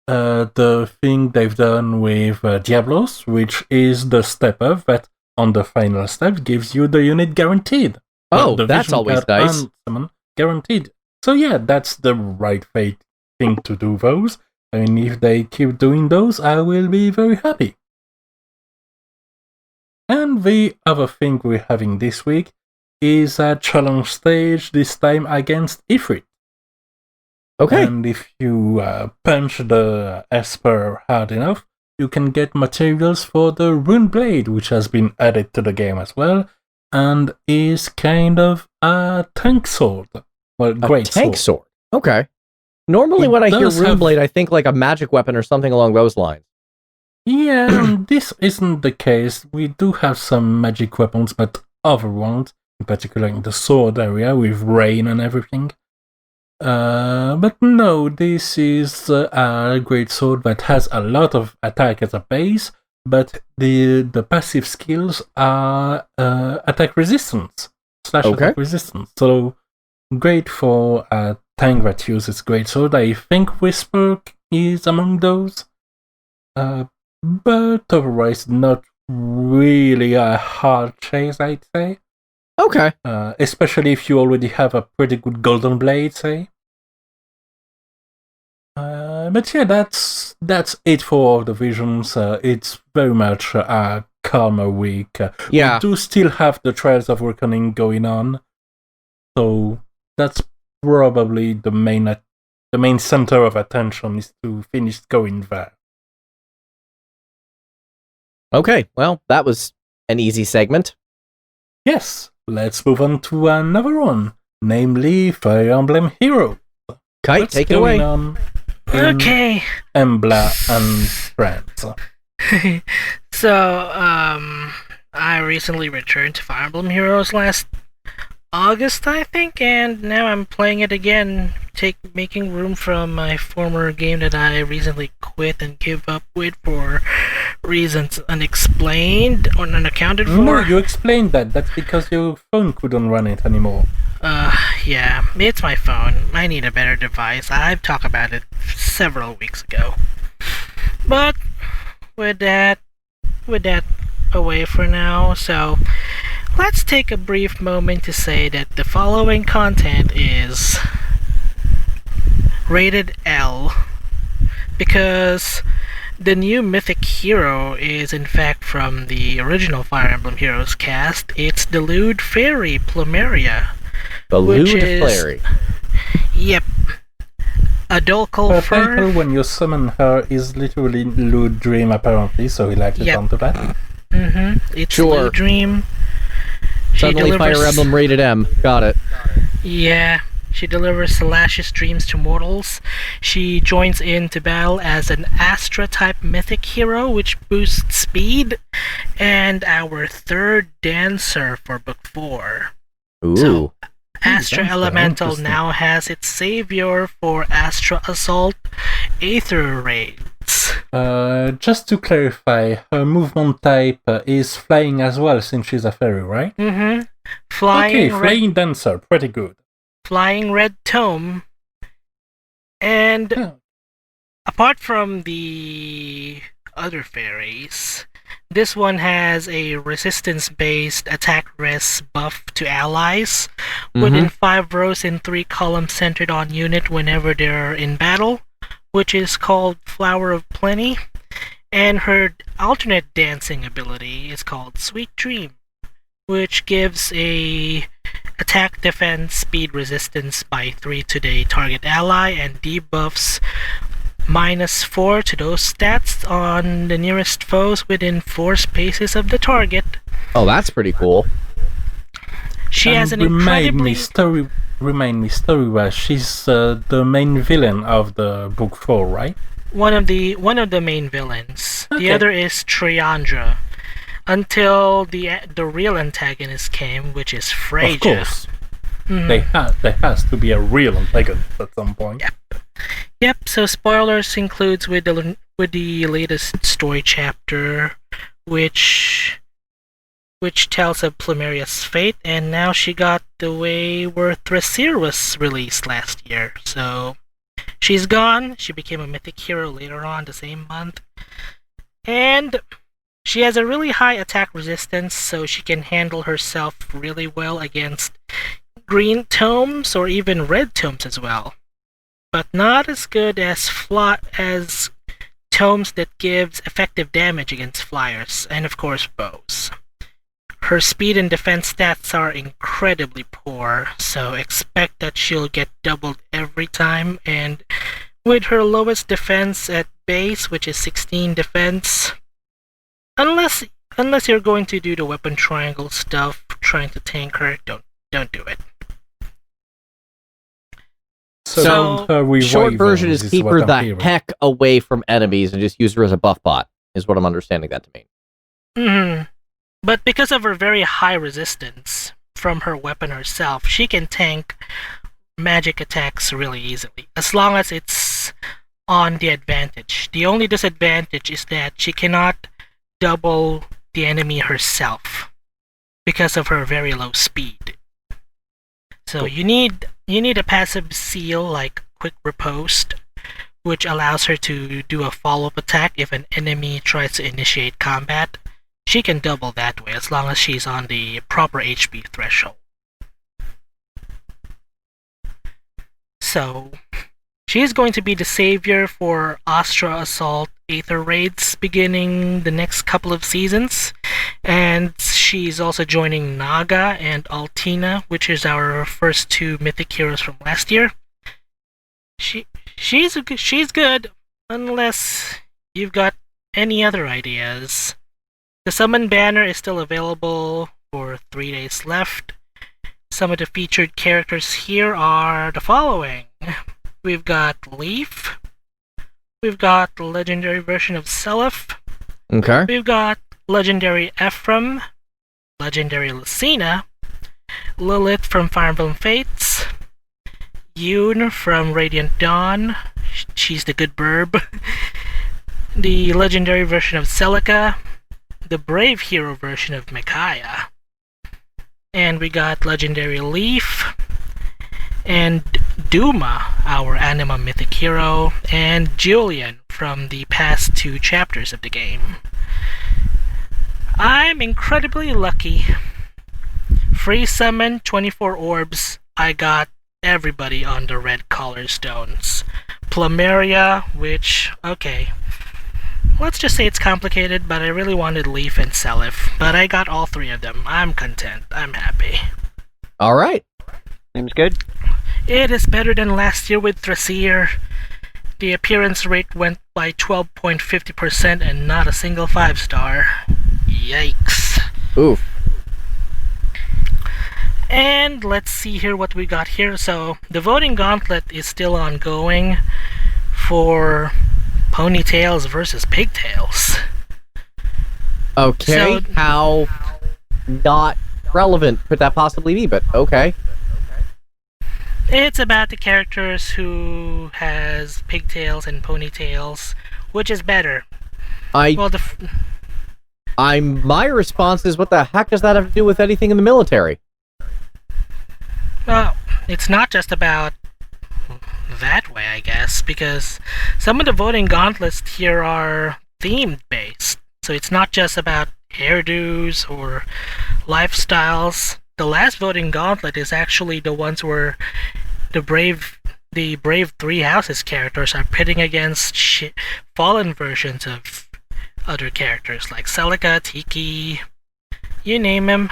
the thing they've done with Diablos, which is the step up that on the final step gives you the unit guaranteed.
Oh, that's always nice.
Summon guaranteed. So yeah, that's the right thing to do those. And if they keep doing those, I will be very happy. And the other thing we're having this week is a challenge stage, this time against Ifrit.
Okay.
And if you punch the Esper hard enough, you can get materials for the Rune Blade, which has been added to the game as well, and is kind of a tank sword. Well, great
tank sword. Okay. Normally when I hear Rune Blade, I think like a magic weapon or something along those lines.
Yeah, this isn't the case. We do have some magic weapons, but other ones, in particular in the sword area with rain and everything. But no, this is a great sword that has a lot of attack as a base, but the passive skills are attack resistance / attack resistance. So great for a tank that uses great sword. I think Whisper is among those. But otherwise not really a hard chase, I'd say.
Okay.
Especially if you already have a pretty good golden blade, say. But yeah, that's it for all the visions. It's very much a calmer week.
Yeah.
We do still have the Trials of Reckoning going on, so that's probably the main center of attention is to finish going there.
Okay, well, that was an easy segment.
Yes, let's move on to another one, namely Fire Emblem Hero.
Kite, take it away.
Okay.
Emblem and friends.
So, I recently returned to Fire Emblem Heroes last August, I think, and now I'm playing it again making room from my former game that I recently quit and gave up with for reasons unexplained or unaccounted for.
No, you explained that. That's because your phone couldn't run it anymore.
Yeah, it's my phone. I need a better device. I've talked about it several weeks ago. But with that away for now, so let's take a brief moment to say that the following content is rated L because the new Mythic Hero is in fact from the original Fire Emblem Heroes cast. It's the lewd fairy Plumeria.
The
which
lewd
is-
fairy.
Yep. A Dolkel
Her
fur.
title when you summon her is literally Lewd Dream apparently, so he likes it
Yep.
onto that.
It's
Sure.
Lewd Dream. She
Suddenly
delivers-
Fire Emblem rated M. Got it.
Yeah, she delivers salacious dreams to mortals. She joins into battle as an Astra-type mythic hero, which boosts speed, and our third dancer for Book 4.
Ooh.
So- Astra
Dancer,
Elemental
interesting.
now has its savior for Astra Assault, Aether Raids.
Just to clarify, her movement type is flying as well since she's a fairy, right?
Flying
Okay, flying dancer, pretty good.
Flying Red Tome. And
Yeah.
apart from the other fairies, this one has a resistance-based attack res buff to allies within 5 rows and 3 columns centered on unit whenever they're in battle, which is called Flower of Plenty. And her alternate dancing ability is called Sweet Dream, which gives a attack, defense, speed resistance by 3 to the target ally and debuffs -4 to those stats on the nearest foes within 4 spaces of the target.
Oh, that's pretty cool.
She has an
Remind me
incredibly
story-wise, she's the main villain of the book 4, right?
one of the main villains. The
Okay.
other is Triandra. Until the real antagonist came, which is Freya.
Of course.
Mhm.
There has to be a real antagonist at some point.
Yep, so spoilers includes with the latest story chapter, which tells of Plumeria's fate, and now she got the way where Thrassir was released last year. So she's gone. She became a mythic hero later on the same month, and she has a really high attack resistance, so she can handle herself really well against green tomes or even red tomes as well. But not as good as tomes that gives effective damage against flyers, and of course bows. Her speed and defense stats are incredibly poor, so expect that she'll get doubled every time, and with her lowest defense at base, which is 16 defense, unless you're going to do the weapon triangle stuff, trying to tank her, don't do it.
So,
her revival
Short version is keep
what
her
I'm
the
hearing.
heck away from enemies and just use her as a buff bot, is what I'm understanding that to mean.
But because of her very high resistance from her weapon herself, she can tank magic attacks really easily, as long as it's on the advantage. The only disadvantage is that she cannot double the enemy herself because of her very low speed. So you need a passive seal like Quick Riposte, which allows her to do a follow-up attack if an enemy tries to initiate combat. She can double that way as long as she's on the proper HP threshold. So, she's going to be the savior for Astra Assault Aether Raids beginning the next couple of seasons. And she's also joining Naga and Altina, which is our first 2 mythic heroes from last year. She's good, unless you've got any other ideas. The summon banner is still available for 3 days left. Some of the featured characters here are the following. We've got Leaf. We've got the legendary version of Seliph.
Okay.
We've got legendary Ephraim, legendary Lucina, Lilith from Fire Emblem Fates, Yoon from Radiant Dawn. She's the good burb. The legendary version of Celica. The brave hero version of Micaiah. And we got legendary Leaf. And Duma, our Anima Mythic Hero. And Julian from the past 2 chapters of the game. I'm incredibly lucky. Free summon, 24 orbs. I got everybody on the red collar stones. Plumeria, which, okay. Let's just say it's complicated, but I really wanted Leaf and Seliph. But I got all 3 of them. I'm content. I'm happy.
All right.
Seems good.
It is better than last year with Thrasier. The appearance rate went by 12.50% and not a single 5-star. Yikes.
Oof.
And let's see here what we got here. So the voting gauntlet is still ongoing for Ponytails versus Pigtails.
Okay,
So-
how not relevant could that possibly be? But okay.
It's about the characters who has pigtails and ponytails, which is better. Well,
My response is, what the heck does that have to do with anything in the military?
well, it's not just about that way, I guess, because some of the voting gauntlets here are themed based. So it's not just about hairdos or lifestyles. The last voting gauntlet is actually the ones where the brave 3 houses characters are pitting against fallen versions of other characters like Celica, Tiki, you name him.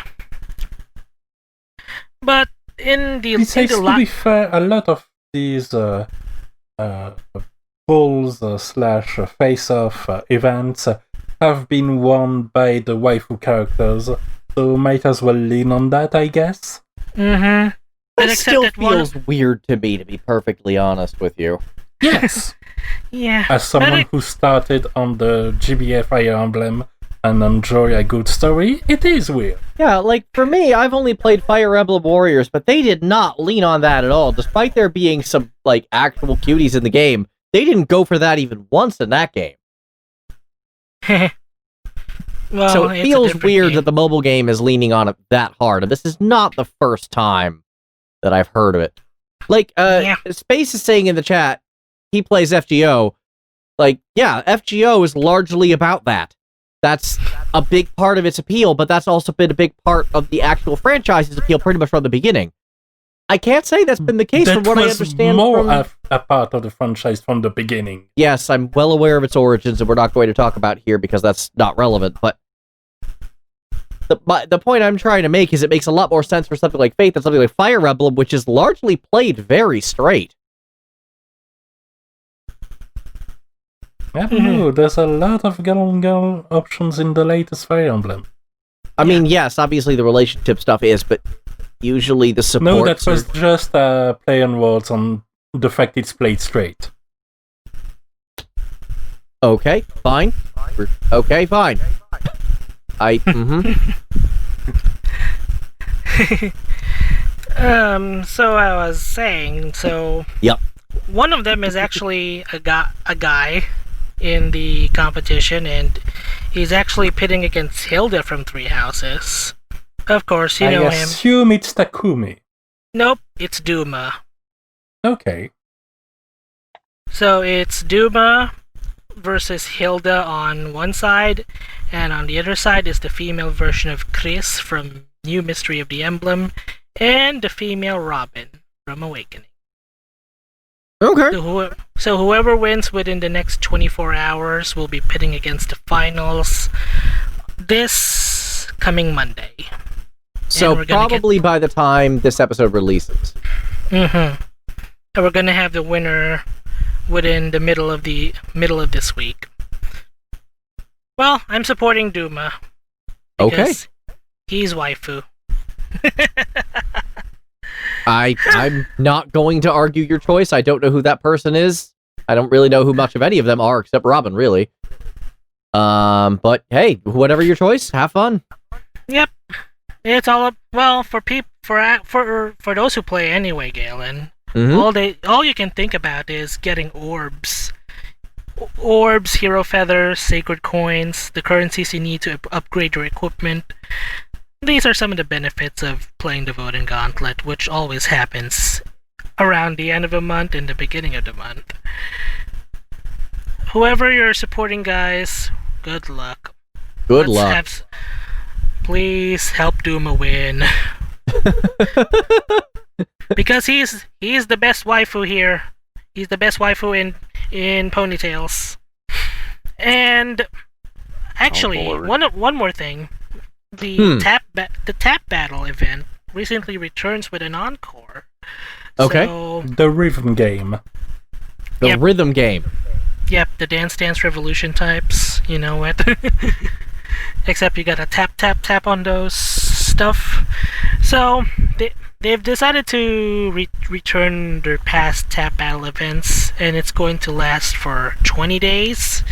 But in the
To be fair, a lot of these polls slash face-off events have been won by the waifu characters, so might as well lean on that, I guess.
Mm-hmm. But
That
except
still
that
feels weird to me, to be perfectly honest with you.
Yes!
yeah.
As someone who started on the GBA Fire Emblem and enjoy a good story, it is weird.
Yeah, like, for me, I've only played Fire Emblem Warriors, but they did not lean on that at all. Despite there being some, like, actual cuties in the game, they didn't go for that even once in that game.
Well,
So it
it's a
feels
different
weird
game.
that the mobile game is leaning on it that hard, and this is not the first time that I've heard of it. Like,
Yeah.
Space is saying in the chat, he plays FGO. Like, yeah, FGO is largely about that. That's a big part of its appeal, but that's also been a big part of the actual franchise's appeal pretty much from the beginning. I can't say that's been the case
That
from what I
was
understand
more
from...
a part of the franchise from the beginning.
Yes, I'm well aware of its origins, and we're not going to talk about here because that's not relevant, but the point I'm trying to make is it makes a lot more sense for something like Fate than something like Fire Emblem, which is largely played very straight.
I don't know, there's a lot of girl options in the latest Fire Emblem.
I mean, yes, obviously the relationship stuff is, but usually the support...
No, that was just play on words on the fact it's played straight.
Okay, fine. Okay, fine.
So I was saying,
Yep.
One of them is actually a guy in the competition, and he's actually pitting against Hilda from 3 Houses. Of course, you know
I
him.
assume it's Takumi.
Nope, it's Duma.
Okay.
So it's Duma versus Hilda on one side, and on the other side is the female version of Chris from New Mystery of the Emblem, and the female Robin from Awakening.
Okay.
So whoever wins within the next 24 hours will be pitting against the finals this coming Monday.
So
we're gonna
probably by the time this episode releases.
And we're gonna have the winner within the middle of this week. Well, I'm supporting Duma.
Okay.
He's waifu.
I'm not going to argue your choice. I don't know who that person is. I don't really know who much of any of them are, except Robin, really. But hey, whatever your choice, have fun.
Yep. It's all up, well, for those who play anyway, Galen. All you can think about is getting orbs. Orbs, hero feathers, sacred coins, the currencies you need to upgrade your equipment. These are some of the benefits of playing the Voting Gauntlet, which always happens around the end of the month and the beginning of the month. Whoever you're supporting, guys, good luck.
Good luck.
Please help Duma win. Because he's the best waifu here. He's the best waifu in Ponytails. And actually, one more thing. The tap battle event recently returns with an encore.
Okay.
So,
the rhythm game.
The rhythm game.
Yep, the Dance Dance Revolution types. You know what? Except you gotta tap on those stuff. So they've decided to return their past tap battle events, and it's going to last for 20 days.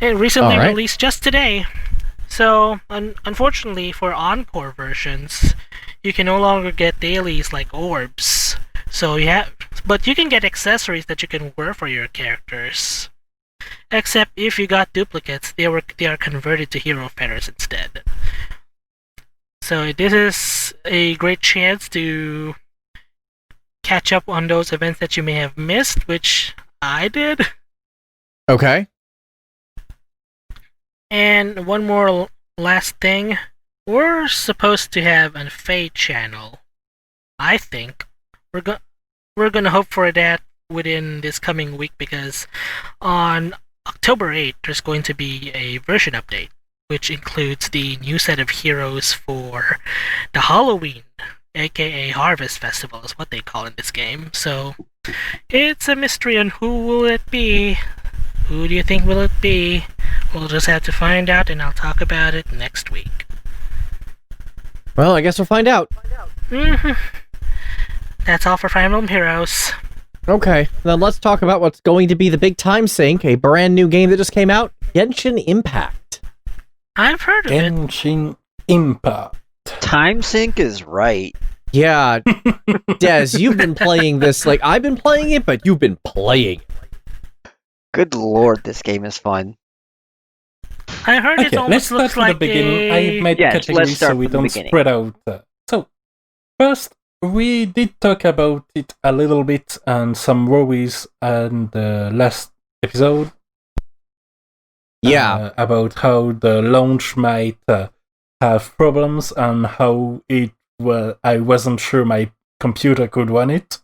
It recently released just today. So unfortunately for Encore versions, you can no longer get dailies like orbs. But you can get accessories that you can wear for your characters. Except if you got duplicates, they are converted to hero feathers instead. So this is a great chance to catch up on those events that you may have missed, which I did.
Okay.
And one more last thing. We're supposed to have a Fae channel. I think we're gonna hope for that within this coming week, because on October 8th there's going to be a version update, which includes the new set of heroes for the Halloween, aka Harvest Festival is what they call in this game. So it's a mystery on who will it be. Who do you think will it be? We'll just have to find out, and I'll talk about it next week.
Well, I guess we'll find out.
That's all for Fire Emblem Heroes.
Okay, then let's talk about what's going to be the big time sink, a brand new game that just came out, Genshin Impact.
I've heard of it.
Genshin Impact.
Time sync is right.
Yeah, Dez, you've been playing this, like, I've been playing it, but you've been playing it.
Good lord, this game is fun.
I heard it almost looks like
the beginning. I made
let's
categories
start
so we
from the
don't
beginning.
spread out. So, first, we did talk about it a little bit and some worries in the last episode.
Yeah.
About how the launch might have problems and how I wasn't sure my computer could run it.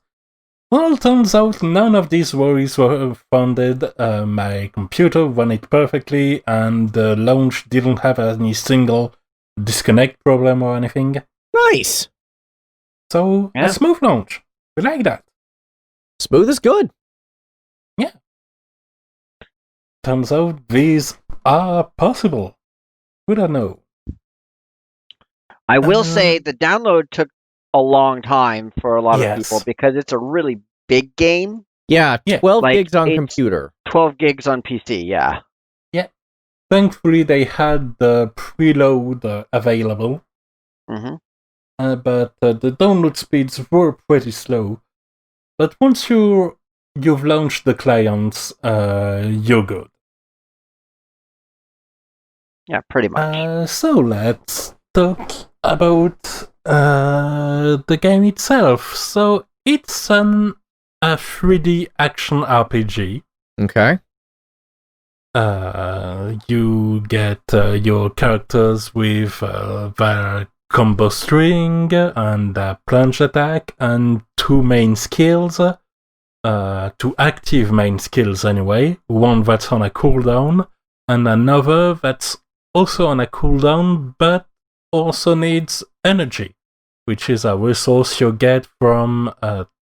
Well, turns out none of these worries were founded. My computer ran it perfectly, and the launch didn't have any single disconnect problem or anything.
Nice.
So, a smooth launch. We like that.
Smooth is good.
Yeah. Turns out these are possible. We don't know.
I will say the download took a long time for a lot of
Yes.
people because it's a really big game.
Yeah,
Yeah,
12
like,
gigs on
it's-
computer.
12 gigs on PC, yeah.
Thankfully, they had the preload available,
hmm
but the download speeds were pretty slow. But once you've launched the clients, you're good.
Yeah, pretty much.
So let's talk about the game itself. So it's a 3D action RPG.
Okay.
You get your characters with their combo string and plunge attack and two main skills. Two active main skills anyway. One that's on a cooldown and another that's also on a cooldown but also needs energy, which is a resource you get from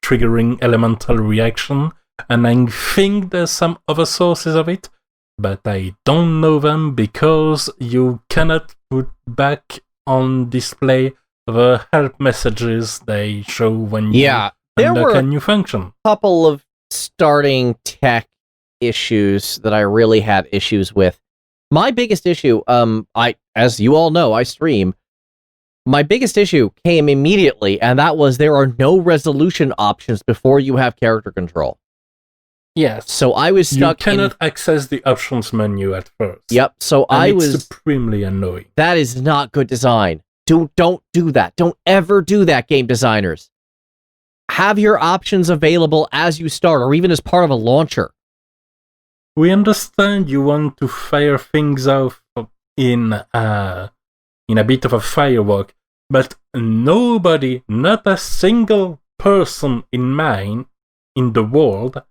triggering elemental reaction. And I think there's some other sources of it, but I don't know them because you cannot put back on display the help messages they show when you
there
unlock
were
a new function.
couple of starting tech issues that I really had issues with. My biggest issue, as you all know, I stream. My biggest issue came immediately, and that was there are no resolution options before you have character control.
Yes.
So I was stuck.
You cannot access the options menu at first.
Yep. So
and
I
it's
was
supremely annoying.
That is not good design. Don't do that. Don't ever do that, game designers. Have your options available as you start, or even as part of a launcher.
We understand you want to fire things off in a bit of a firework, but nobody, not a single person in the world,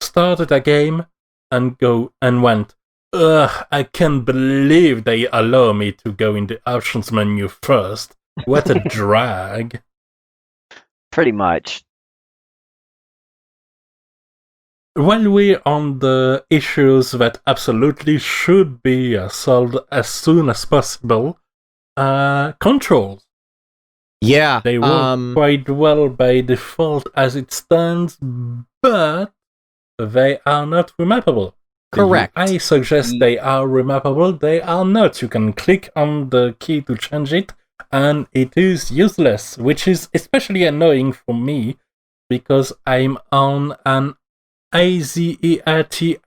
started a game and went, ugh, I can't believe they allow me to go in the options menu first. What a drag.
Pretty much.
While we're on the issues that absolutely should be solved as soon as possible, controls.
Yeah.
They work quite well by default as it stands, but they are not remappable.
Correct.
I suggest they are remappable. They are not. You can click on the key to change it, and it is useless, which is especially annoying for me because I'm on an AZERTY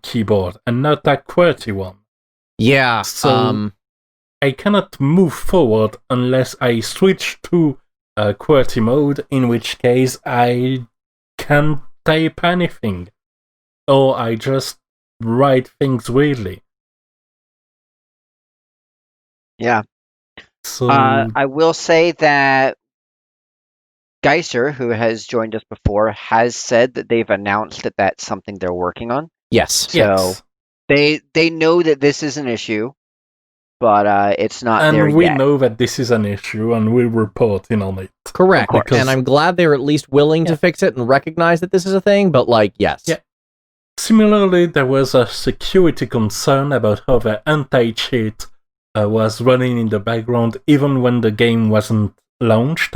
keyboard and not a QWERTY one.
Yeah.
So I cannot move forward unless I switch to QWERTY mode, in which case I can't type anything. Or I just write things weirdly.
Yeah.
So
I will say that Geiser, who has joined us before, has said that they've announced that that's something they're working on.
Yes.
So they know that this is an issue, but it's not there yet.
And we know that this is an issue, and we're reporting on it.
Correct. And I'm glad they're at least willing to fix it and recognize that this is a thing, but yes.
Yeah. Similarly, there was a security concern about how the anti-cheat was running in the background even when the game wasn't launched.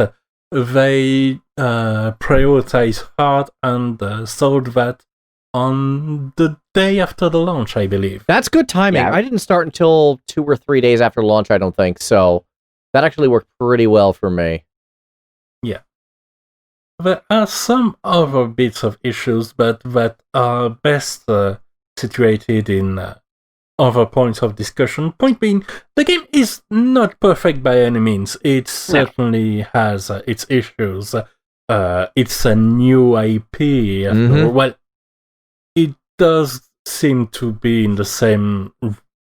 They prioritized hard and solved that on the day after the launch, I believe.
That's good timing.
Yeah.
I didn't start until 2 or 3 days after launch, I don't think, so that actually worked pretty well for me.
Yeah. There are some other bits of issues, but that are best situated in other points of discussion. Point being, the game is not perfect by any means. It certainly has its issues. It's a new IP. Well, it does seem to be in the same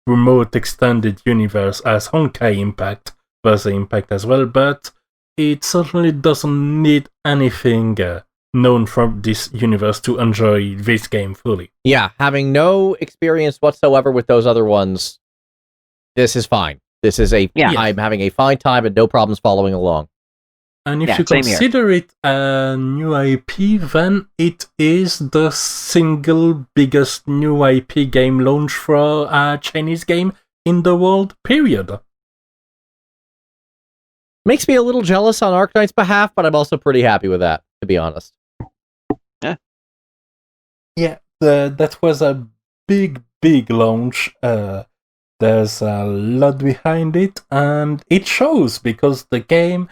remote extended universe as Honkai Impact, Versa Impact as well, but it certainly doesn't need anything known from this universe to enjoy this game fully.
Yeah, having no experience whatsoever with those other ones, this is fine. This is I'm having a fine time and no problems following along.
And if you consider it a new IP, then it is the single biggest new IP game launch for a Chinese game in the world, period.
Makes me a little jealous on Arknights' behalf, but I'm also pretty happy with that, to be honest.
Yeah, that was a big launch. There's a lot behind it, and it shows because the game,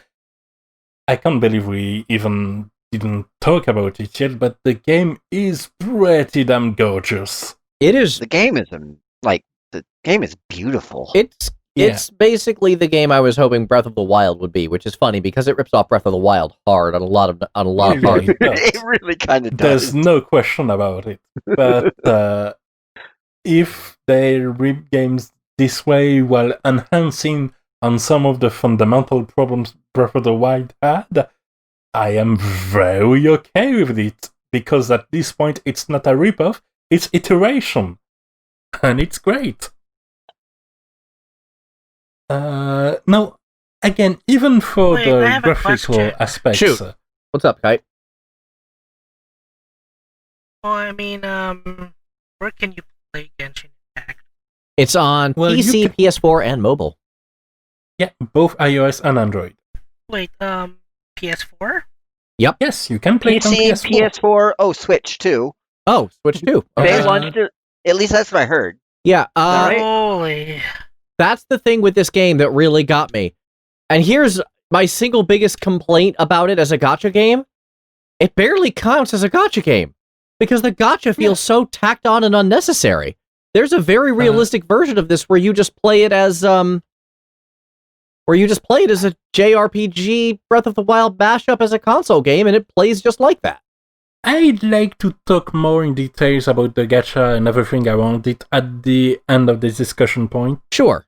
I can't believe we even didn't talk about it yet, but the game is pretty damn gorgeous.
It is.
The game is beautiful.
It's basically the game I was hoping Breath of the Wild would be, which is funny because it rips off Breath of the Wild hard on a lot of parts.
It really kind of does.
There's no question about it. But if they rip games this way while enhancing on some of the fundamental problems Breath of the Wild had, I am very okay with it, because at this point it's not a ripoff, it's iteration, and it's great. Now, again, even for the graphical aspects...
Shoot. What's up, Kite?
Well, I mean, where can you play Genshin Impact?
It's on PC, PS4, and mobile.
Yeah, both iOS and Android.
Wait, PS4?
Yep.
Yes, you can play it on
PC,
PS4.
PS4, Switch too.
Oh, Switch too.
They launched it, at least that's what I heard.
Yeah,
right?
Holy...
That's the thing with this game that really got me. And here's my single biggest complaint about it as a gacha game. It barely counts as a gacha game because the gacha feels so tacked on and unnecessary. There's a very realistic version of this where you just play it as a JRPG Breath of the Wild mashup as a console game, and it plays just like that.
I'd like to talk more in details about the gacha and everything around it at the end of this discussion point.
Sure.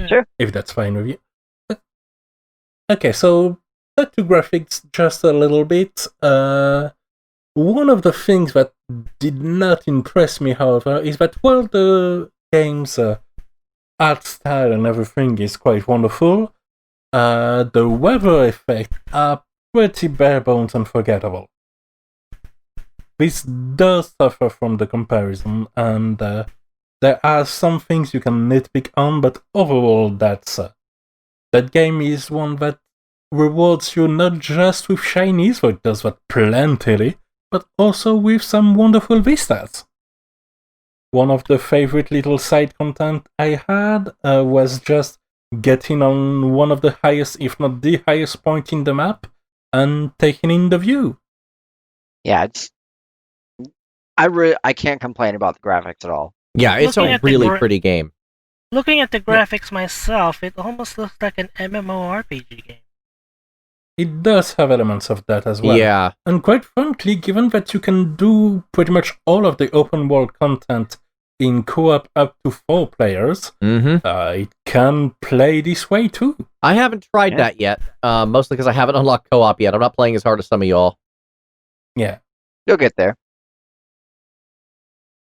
Sure.
If that's fine with you. Okay, so back to graphics just a little bit. One of the things that did not impress me, however, is that while the game's art style and everything is quite wonderful, the weather effects are pretty bare bones and forgettable. This does suffer from the comparison, and there are some things you can nitpick on, but overall that game is one that rewards you not just with shinies, for it does that plentifully, but also with some wonderful vistas. One of the favorite little side content I had was just getting on one of the highest, if not the highest point in the map, and taking in the view.
Yeah, I can't complain about the graphics at all.
Yeah, it's a really pretty game.
Looking at the graphics myself, it almost looks like an MMORPG game.
It does have elements of that as well.
Yeah.
And quite frankly, given that you can do pretty much all of the open world content in co-op up to 4 players, it can play this way too.
I haven't tried that yet, mostly because I haven't unlocked co-op yet. I'm not playing as hard as some of y'all.
Yeah.
You'll get there.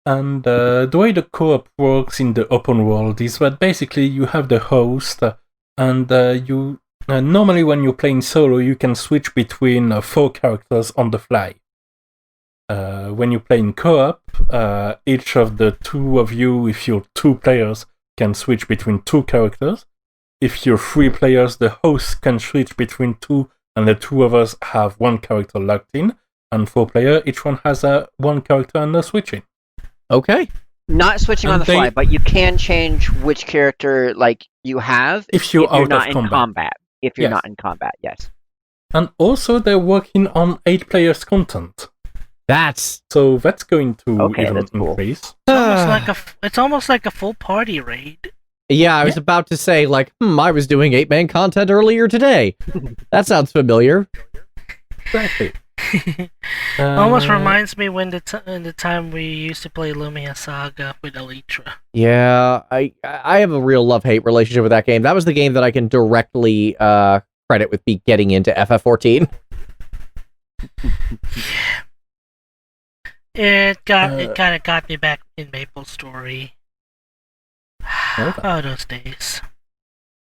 And the way the co-op works in the open world is that basically you have the host, and you normally when you're playing solo, you can switch between 4 characters on the fly. When you play in co-op, each of the 2 of you, if you're 2 players, can switch between 2 characters. If you're 3 players, the host can switch between 2, and the 2 of us have 1 character locked in. And 4 player, each one has 1 character and no switching.
Okay.
Not switching on the fly, but you can change which character you have
if you're
not in combat. If you're not in combat, yes.
And also they're working on 8 players content. So that's going to even increase.
It's almost like a full party raid.
Yeah, I was about to say, I was doing 8-man content earlier today. That sounds familiar.
Exactly.
Almost reminds me when the time we used to play Lumia Saga with Elytra.
Yeah, I have a real love-hate relationship with that game. That was the game that I can directly credit with me getting into FF14.
It kind of got me back in Maple Story. Oh, those days.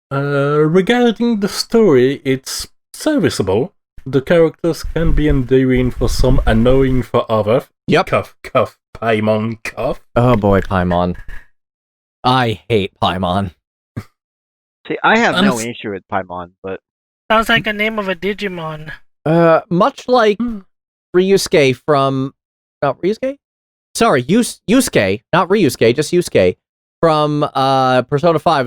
Regarding the story, it's serviceable. The characters can be endearing for some, annoying for others.
Yep.
Cough, cough, Paimon, cough.
Oh boy, Paimon. I hate Paimon.
See, I have no issue with Paimon, but...
Sounds like a name of a Digimon.
Much like Ryusuke from... Not Ryusuke? Sorry, Yusuke, not Ryusuke, just Yusuke, from Persona 5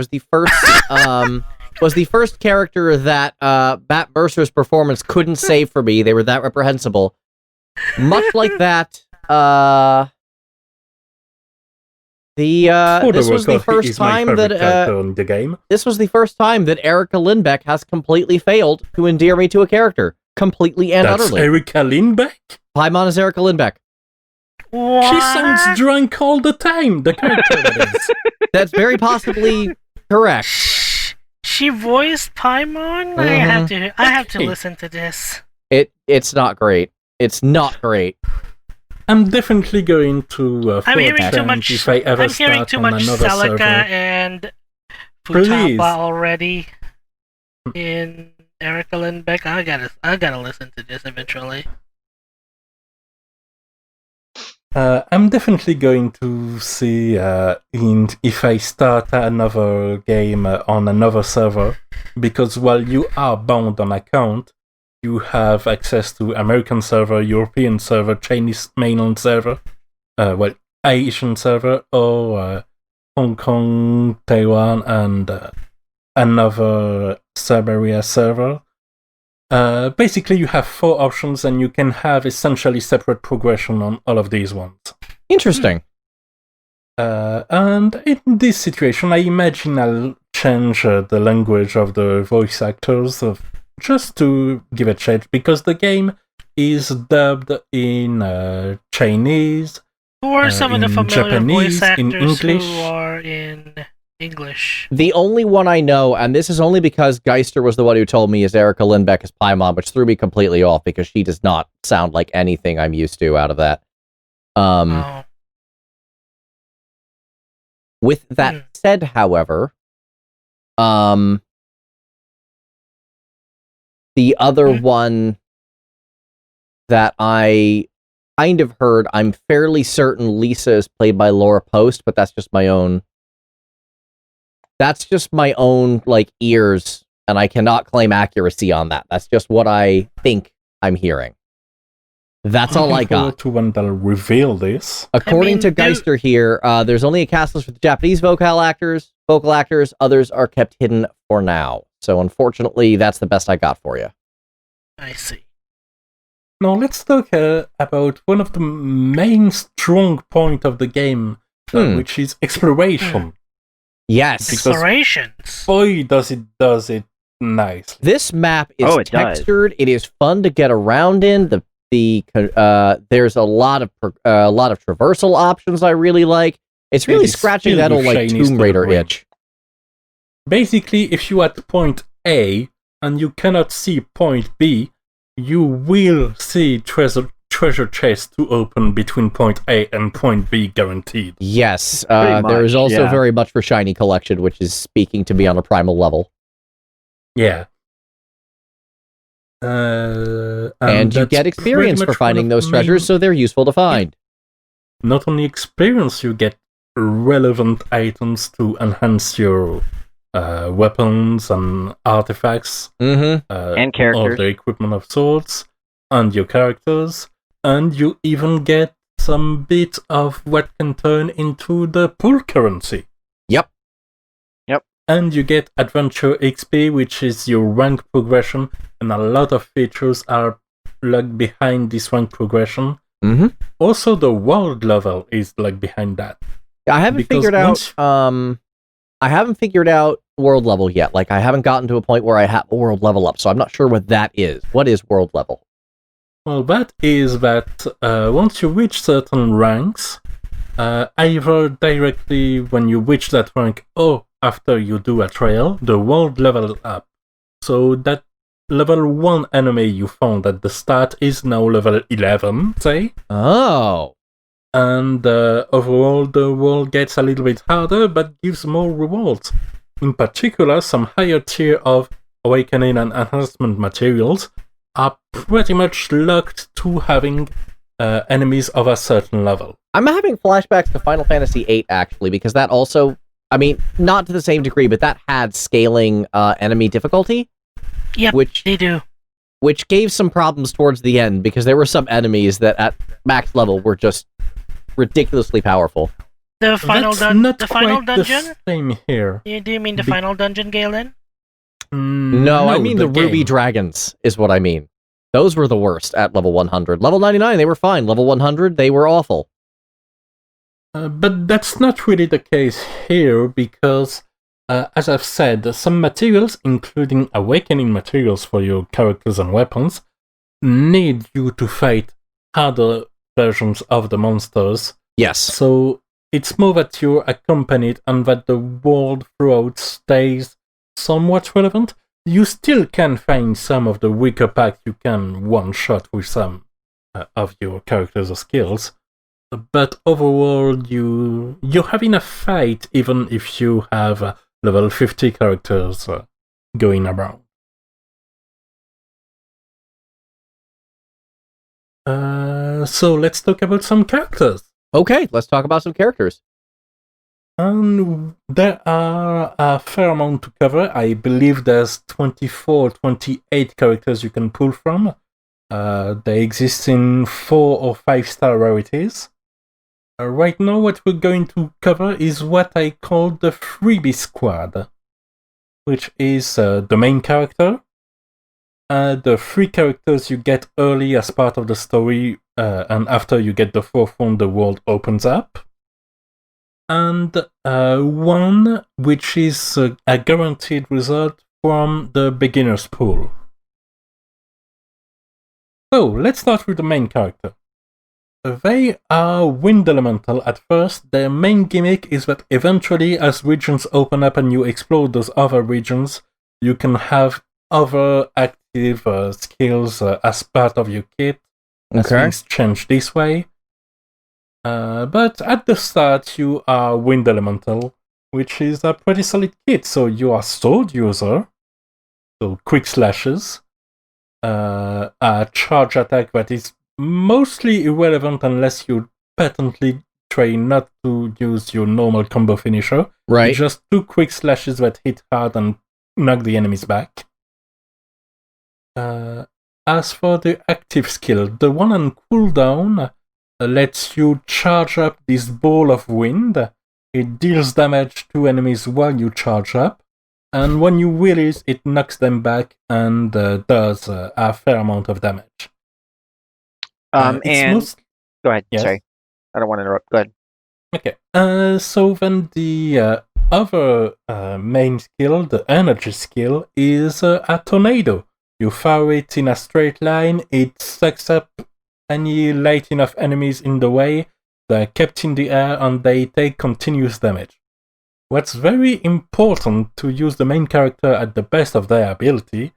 was the first character that Matt Mercer's performance couldn't save for me. They were that reprehensible. Much like that, this was the first time that
the game.
This was the first time that Erica Lindbeck has completely failed to endear me to a character, completely and utterly.
Erica Lindbeck?
Paimon is Erica Lindbeck.
What?
She sounds drunk all the time. The character that is.
That's very possibly correct.
She voiced Paimon?
Mm-hmm.
I have to listen to this.
It's not great. It's not great.
I'm definitely going to.
I'm hearing too much.
If I ever
I'm hearing too much Celica and Futaba already. In Erica Lindbeck, I gotta listen to this eventually.
I'm definitely going to see if I start another game on another server, because while you are bound on account, you have access to American server, European server, Chinese mainland server, Asian server, or Hong Kong, Taiwan, and another sub-area server. Basically, you have 4 options, and you can have essentially separate progression on all of these ones.
Interesting.
And in this situation, I imagine I'll change the language of the voice actors just to give a change, because the game is dubbed in Chinese,
Who are some of the
in
familiar
Japanese,
voice actors
in English.
who are in English?
The only one I know, and this is only because Geister was the one who told me, is Erica Lindbeck as Paimon, which threw me completely off because she does not sound like anything I'm used to out of that.
Oh.
With that said, however, the other one that I kind of heard, I'm fairly certain Lisa is played by Laura Post, but that's just my own. That's just my own like ears, and I cannot claim accuracy on that. That's just what I think I'm hearing. That's all I got.
To when they'll reveal this.
According to Geister here, there's only a cast list for the Japanese vocal actors. Others are kept hidden for now. So unfortunately, that's the best I got for you.
I see.
Now let's talk about one of the main strong point of the game, which is exploration.
Yes.
Explorations.
Boy, does it nice.
This map is
it does.
textured. It is fun to get around in. There's a lot of traversal options I really like. It's really scratching that old like Tomb Raider itch.
Basically, if you at point A and you cannot see point B, you will see treasure chest to open between point A and point B, guaranteed.
Yes,
Pretty
there is
much,
also
yeah.
very much for Shiny Collection, which is speaking to me on a primal level.
Yeah.
And you get experience for finding those treasures, so they're useful to find.
Not only experience, you get relevant items to enhance your weapons and artifacts.
And
All
characters.
the equipment of sorts, and your characters, and you even get some bit of what can turn into the pool currency.
Yep.
And you get adventure XP, which is your rank progression, and a lot of features are locked behind this rank progression.
Mm-hmm.
Also, the world level is locked behind that.
I haven't figured out. I haven't figured out world level yet. Like, I haven't gotten to a point where I have a world level up, so I'm not sure what that is. What is world level?
Well, that is that once you reach certain ranks, either directly when you reach that rank or after you do a trial, the world level up. So that level 1 enemy you found at the start is now level 11, say.
Oh.
And overall, the world gets a little bit harder, but gives more rewards. In particular, some higher tier of awakening and enhancement materials are pretty much locked to having enemies of a certain level.
I'm having flashbacks to Final Fantasy VIII, actually, because that also, I mean, not to the same degree, but that had scaling enemy difficulty.
Yep, they do.
Which gave some problems towards the end, because there were some enemies that at max level were just ridiculously powerful.
The final dungeon?
The same here.
Do you mean the final dungeon, Galen?
No, I mean the Ruby Dragons is what I mean. Those were the worst at level 100. Level 99, they were fine. Level 100, they were awful.
But that's not really the case here, because, as I've said, some materials, including awakening materials for your characters and weapons, need you to fight harder versions of the monsters.
Yes.
So it's more that you're accompanied and that the world throughout stays somewhat relevant. You still can find some of the weaker packs you can one-shot with some of your characters or skills. But overall, you're having a fight even if you have level 50 characters going around. So let's talk about some characters.
Okay, let's talk about some characters.
And there are a fair amount to cover. I believe there's 24, 28 characters you can pull from. They exist in 4 or 5 star rarities. Right now, what we're going to cover is what I call the freebie squad, which is the main character, the 3 characters you get early as part of the story, and after you get the 4th one, the world opens up, and one which is a guaranteed result from the beginner's pool. So, let's start with the main character. They are wind elemental at first. Their main gimmick is that eventually, as regions open up and you explore those other regions, you can have other active skills as part of your kit. As things change this way. But at the start, you are wind elemental, which is a pretty solid kit. So you are sword user, so quick slashes, a charge attack that is mostly irrelevant unless you patently train not to use your normal combo finisher.
Right.
It's just 2 quick slashes that hit hard and knock the enemies back. As for the active skill, the one on cooldown lets you charge up this ball of wind. It deals damage to enemies while you charge up, and when you release, it knocks them back and does a fair amount of damage.
And go ahead.
Yes?
Sorry, I don't want to interrupt. Go ahead.
Okay. So then the other main skill, the energy skill, is a tornado. You fire it in a straight line. It sucks up any light enough enemies in the way. They're kept in the air and they take continuous damage. What's very important to use the main character at the best of their ability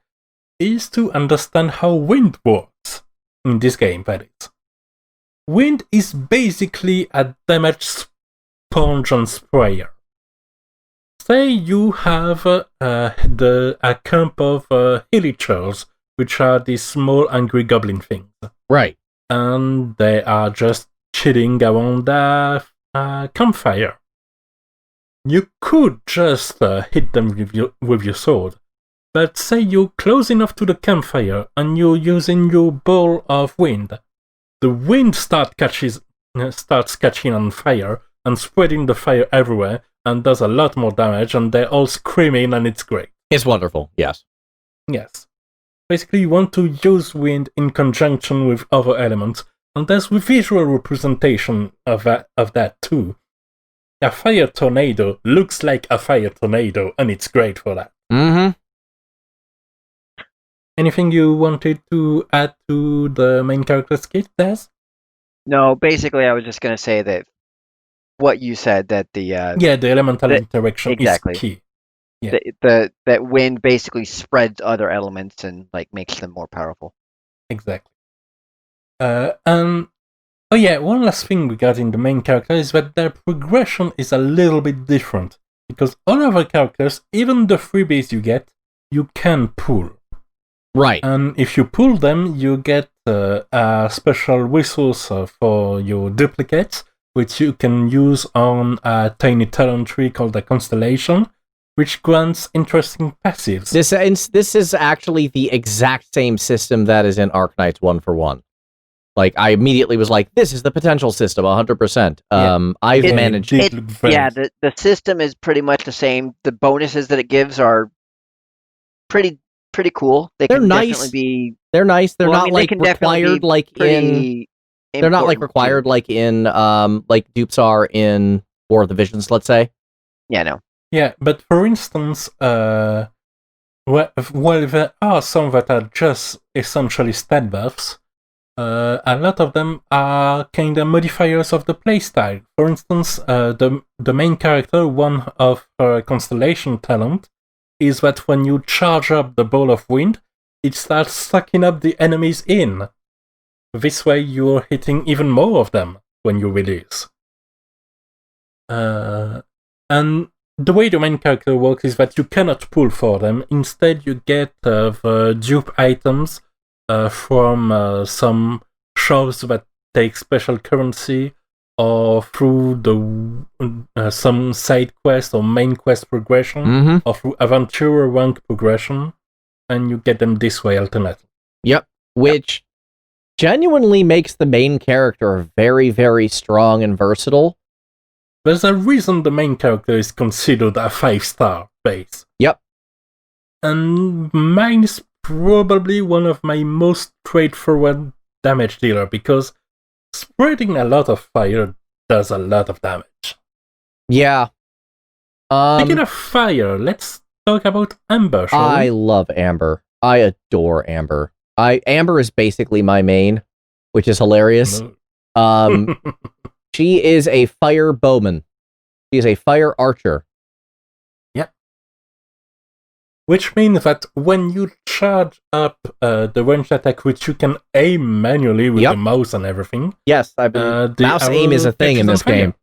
is to understand how wind works. In this game, that is. Wind is basically a damage sponge and sprayer. Say you have a camp of hillitchers, which are these small angry goblin things.
Right.
And they are just chilling around a campfire. You could just hit them with your sword. But say you're close enough to the campfire and you're using your ball of wind. The wind starts catching on fire and spreading the fire everywhere and does a lot more damage, and they're all screaming, and it's great.
It's wonderful, yes.
Yes. Basically, you want to use wind in conjunction with other elements, and there's a visual representation of that too. A fire tornado looks like a fire tornado, and it's great for that.
Mm-hmm.
Anything you wanted to add to the main character's kit, Des?
No, basically, I was just going to say that what you said, that the
elemental interaction
exactly.
is key. Yeah.
That wind basically spreads other elements and makes them more powerful.
Exactly. One last thing regarding the main character is that their progression is a little bit different, because all other characters, even the freebies you get, you can pull.
Right.
And if you pull them, you get a special resource for your duplicates, which you can use on a tiny talent tree called a constellation, which grants interesting passives.
This is actually the exact same system that is in Arknights 1-for-1. I immediately was like, this is the potential system, 100%. I've managed...
The system is pretty much the same. The bonuses that it gives are pretty cool. They're nice. Definitely be...
They're nice. They're not required in... They're not required in dupes are in War of the Visions, let's say.
Yeah, no.
Yeah, but for instance, there are some that are just essentially stat buffs, a lot of them are kind of modifiers of the playstyle. For instance, the main character, one of her constellation talent, is that when you charge up the ball of wind, it starts sucking up the enemies in. This way you're hitting even more of them when you release. And the way the main character works is that you cannot pull for them. Instead, you get the dupe items from some shops that take special currency, or through some side quest or main quest progression, or through adventurer rank progression, and you get them this way alternately.
Yep, which genuinely makes the main character very, very strong and versatile.
There's a reason the main character is considered a 5-star base.
Yep.
And mine is probably one of my most straightforward damage dealer, because spreading a lot of fire does a lot of damage.
Yeah.
Speaking of fire, let's talk about Amber, shall
I
we?
love Amber. I adore Amber. Amber is basically my main, which is hilarious.
No.
She is a fire bowman. She is a fire archer.
Yeah. Which means that when you charge up the ranged attack, which you can aim manually with the mouse and everything.
Yes, I believe mouse aim is a thing in this game.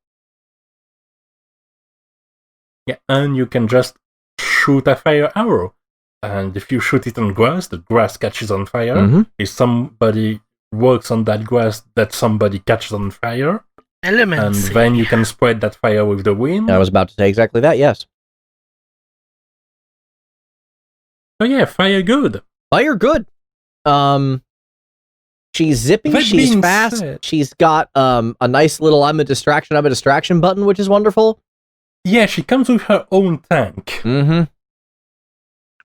Yeah, and you can just shoot a fire arrow. And if you shoot it on grass, the grass catches on fire.
Mm-hmm.
If somebody works on that grass, that somebody catches on fire.
Elements.
And then you can spread that fire with the wind.
I was about to say exactly that, yes.
So yeah, fire good.
Fire good. She's zippy,
That
she's
being
fast,
said-
she's got a nice little I'm a distraction button, which is wonderful.
Yeah, she comes with her own tank.
Mm-hmm.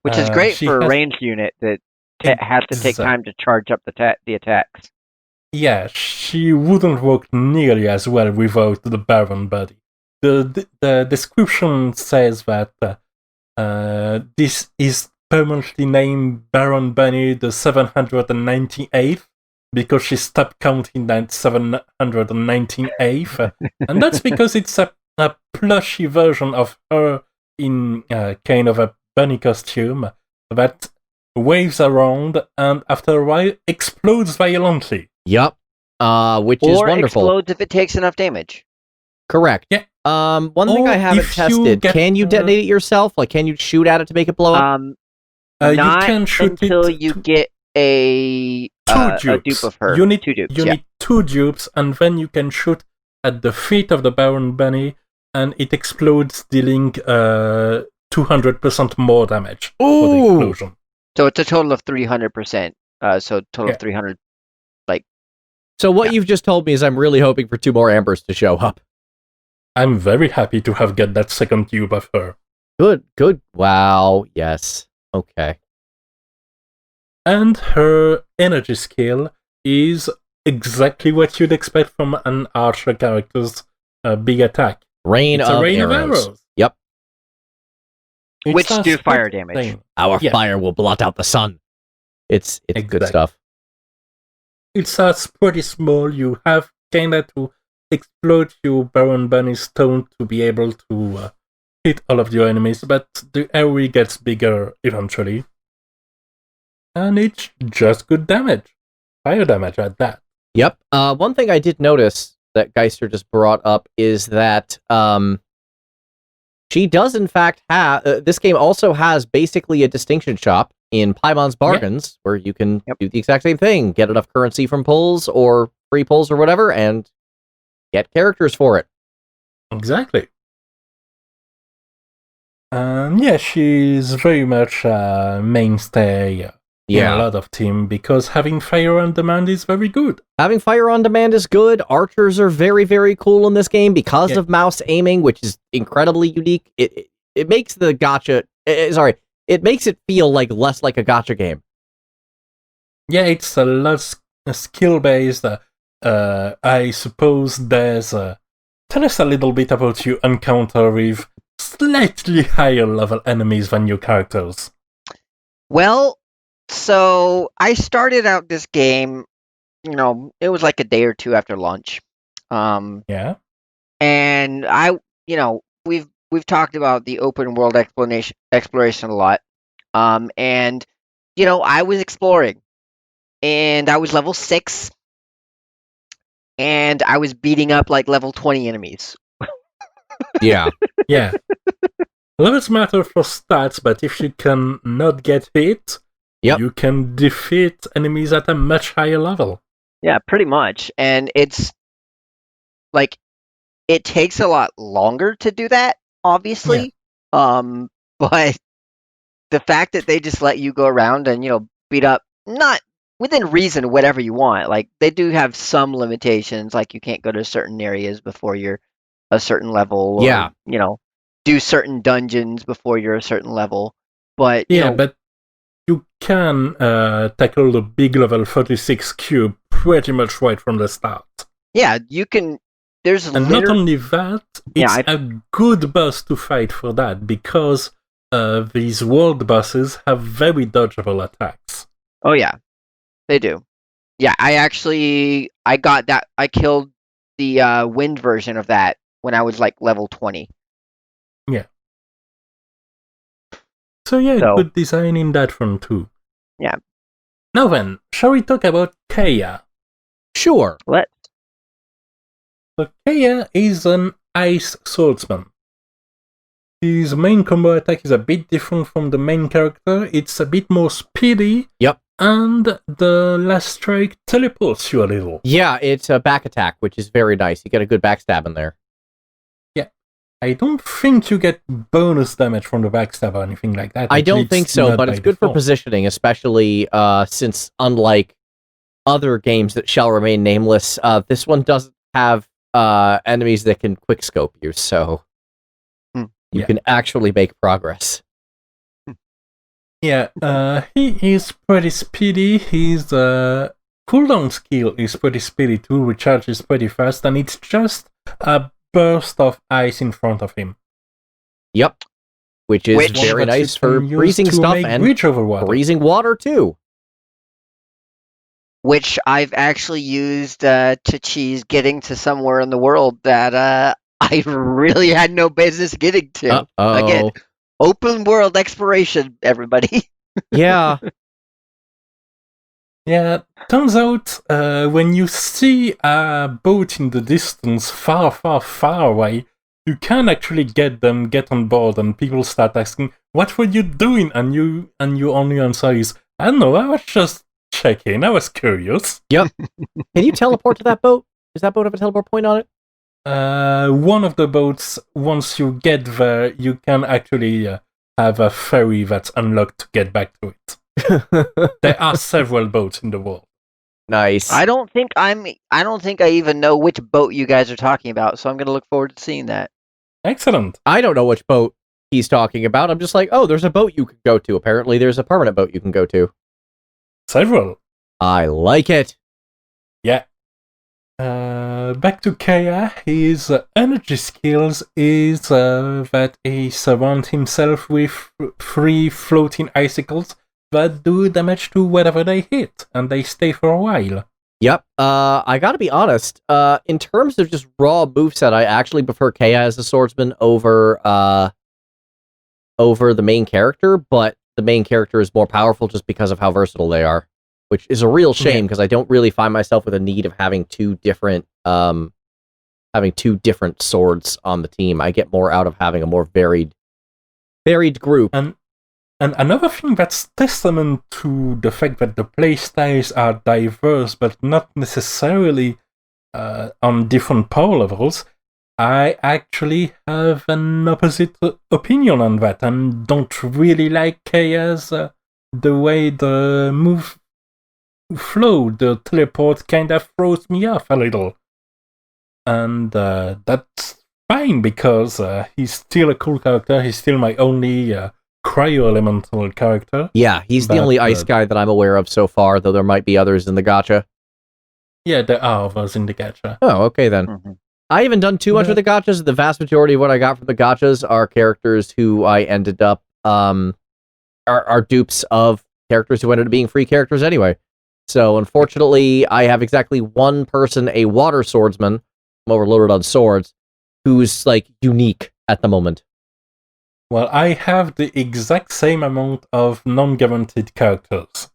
Which is great
she
for a
has-
ranged unit that has to take time to charge up the attacks.
Yeah, she wouldn't work nearly as well without the Baron body. The description says that this is permanently named Baron Bunny the 798th because she stopped counting at 798th, and that's because it's a plushy version of her in kind of a bunny costume that waves around and after a while explodes violently.
Yep. Which is
Or
wonderful.
explodes if it takes enough damage.
Correct.
Yeah.
One thing
Or
I haven't
if you
tested,
get
can you
her-
detonate it yourself? Like, can you shoot at it to make it blow up?
You
Not
can shoot
until
it
you
to-
get a
dupes.
dupe of her.
You need,
two dupes,
you
yeah.
need 2 dupes, and then you can shoot at the feet of the Baron Bunny, and it explodes, dealing 200% more damage for the
Ooh.
explosion.
So it's a total of 300%. So total
Yeah.
of 300.
So what you've just told me is I'm really hoping for 2 more Ambers to show up.
I'm very happy to have got that second tube of her.
Good. Wow. Yes. Okay.
And her energy skill is exactly what you'd expect from an archer character's big attack.
Rain
It's
of
a rain
arrows.
of arrows.
Yep.
It's
Which
a
do fire
split
damage.
thing.
Our
Yeah.
fire will blot out the sun. It's good
Exactly.
stuff.
It's pretty small. You have kinda to explode your Baron Bunny stone to be able to hit all of your enemies, but the area gets bigger eventually. And it's just good damage. Fire damage at that.
Yep. One thing I did notice that Geister just brought up is that she does in fact have this game also has basically a distinction shop in Paimon's Bargains where you can do the exact same thing, get enough currency from pulls or free pulls or whatever, and get characters for it.
Exactly. Yeah, she's very much a mainstay in a lot of team because having fire on demand is very good.
Having fire on demand is good. Archers are very, very cool in this game because of mouse aiming, which is incredibly unique. It makes the gacha... it makes it feel like less like a gacha game.
Yeah, it's a lot skill-based. I suppose there's... tell us a little bit about your encounter with slightly higher level enemies than your characters.
Well, so I started out this game, it was like a day or two after launch.
Yeah.
And we've talked about the open world exploration a lot. And I was exploring and I was level 6 and I was beating up like level 20 enemies.
Yeah.
Yeah. Levels matter for stats, but if you can not get hit, you can defeat enemies at a much higher level.
Yeah, pretty much. And it's like it takes a lot longer to do that, obviously. Yeah. But the fact that they just let you go around and beat up not within reason, whatever you want. Like they do have some limitations, like you can't go to certain areas before you're a certain level, or
Yeah.
do certain dungeons before you're a certain level. But
but you can tackle the big level 36 cube pretty much right from the start.
yeah, you can. There's
And not only that, it's a good boss to fight for that, because these world bosses have very dodgeable attacks.
Oh yeah, they do. Yeah, I got that. I killed the wind version of that when I was like level 20.
Yeah. So yeah, good design in that front too.
Yeah.
Now then, shall we talk about Kaya?
Sure.
Let's.
So Kaya is an ice swordsman. His main combo attack is a bit different from the main character. It's a bit more speedy.
Yep.
And the last strike teleports you a little.
Yeah, it's a back attack, which is very nice. You get a good backstab in there.
Yeah. I don't think you get bonus damage from the backstab or anything like that.
I don't think so, but it's good for positioning, especially since, unlike other games that shall remain nameless, this one doesn't have enemies that can quickscope you, so you can actually make progress.
Yeah, he is pretty speedy. His cooldown skill is pretty speedy too, recharges pretty fast, and it's just a burst of ice in front of him.
Yep. Which is very nice for freezing stuff and freezing water too.
Which I've actually used to cheese getting to somewhere in the world that I really had no business getting to. Again, open world exploration, everybody.
Yeah.
Yeah, turns out when you see a boat in the distance far, far, far away, you can actually get on board, and people start asking, what were you doing? And you only answer is, I don't know, I was just checking, I was curious.
Yep. Can you teleport to that boat? Does that boat have a teleport point on it?
One of the boats, once you get there, you can actually have a ferry that's unlocked to get back to it. There are several boats in the world.
Nice.
I don't think I even know which boat you guys are talking about, so I'm going to look forward to seeing that.
Excellent.
I don't know which boat he's talking about. I'm just like, oh, there's a boat you can go to. Apparently, there's a permanent boat you can go to.
Several.
I like it.
Yeah. Back to Kaya, his energy skills is that he surrounds himself with 3 floating icicles that do damage to whatever they hit, and they stay for a while.
Yep. I gotta be honest, in terms of just raw moveset, I actually prefer Kaya as a swordsman over the main character, but the main character is more powerful just because of how versatile they are, which is a real shame because I don't really find myself with a need of having two different swords on the team. I get more out of having a more varied group.
And another thing that's testament to the fact that the playstyles are diverse, but not necessarily on different power levels, I actually have an opposite opinion on that, and don't really like Kaya's the way the move flow, the teleport kind of throws me off a little. And that's fine, because he's still a cool character, he's still my only cryo-elemental character.
Yeah, he's the only ice guy that I'm aware of so far, though there might be others in the gacha.
Yeah, there are others in the gacha.
Oh, okay then. Mm-hmm. I haven't done too much with the gachas. The vast majority of what I got from the gachas are characters who I ended up are dupes of characters who ended up being free characters anyway. So unfortunately, I have exactly one person, a water swordsman, I'm overloaded on swords, who's like unique at the moment.
Well, I have the exact same amount of non-guaranteed characters.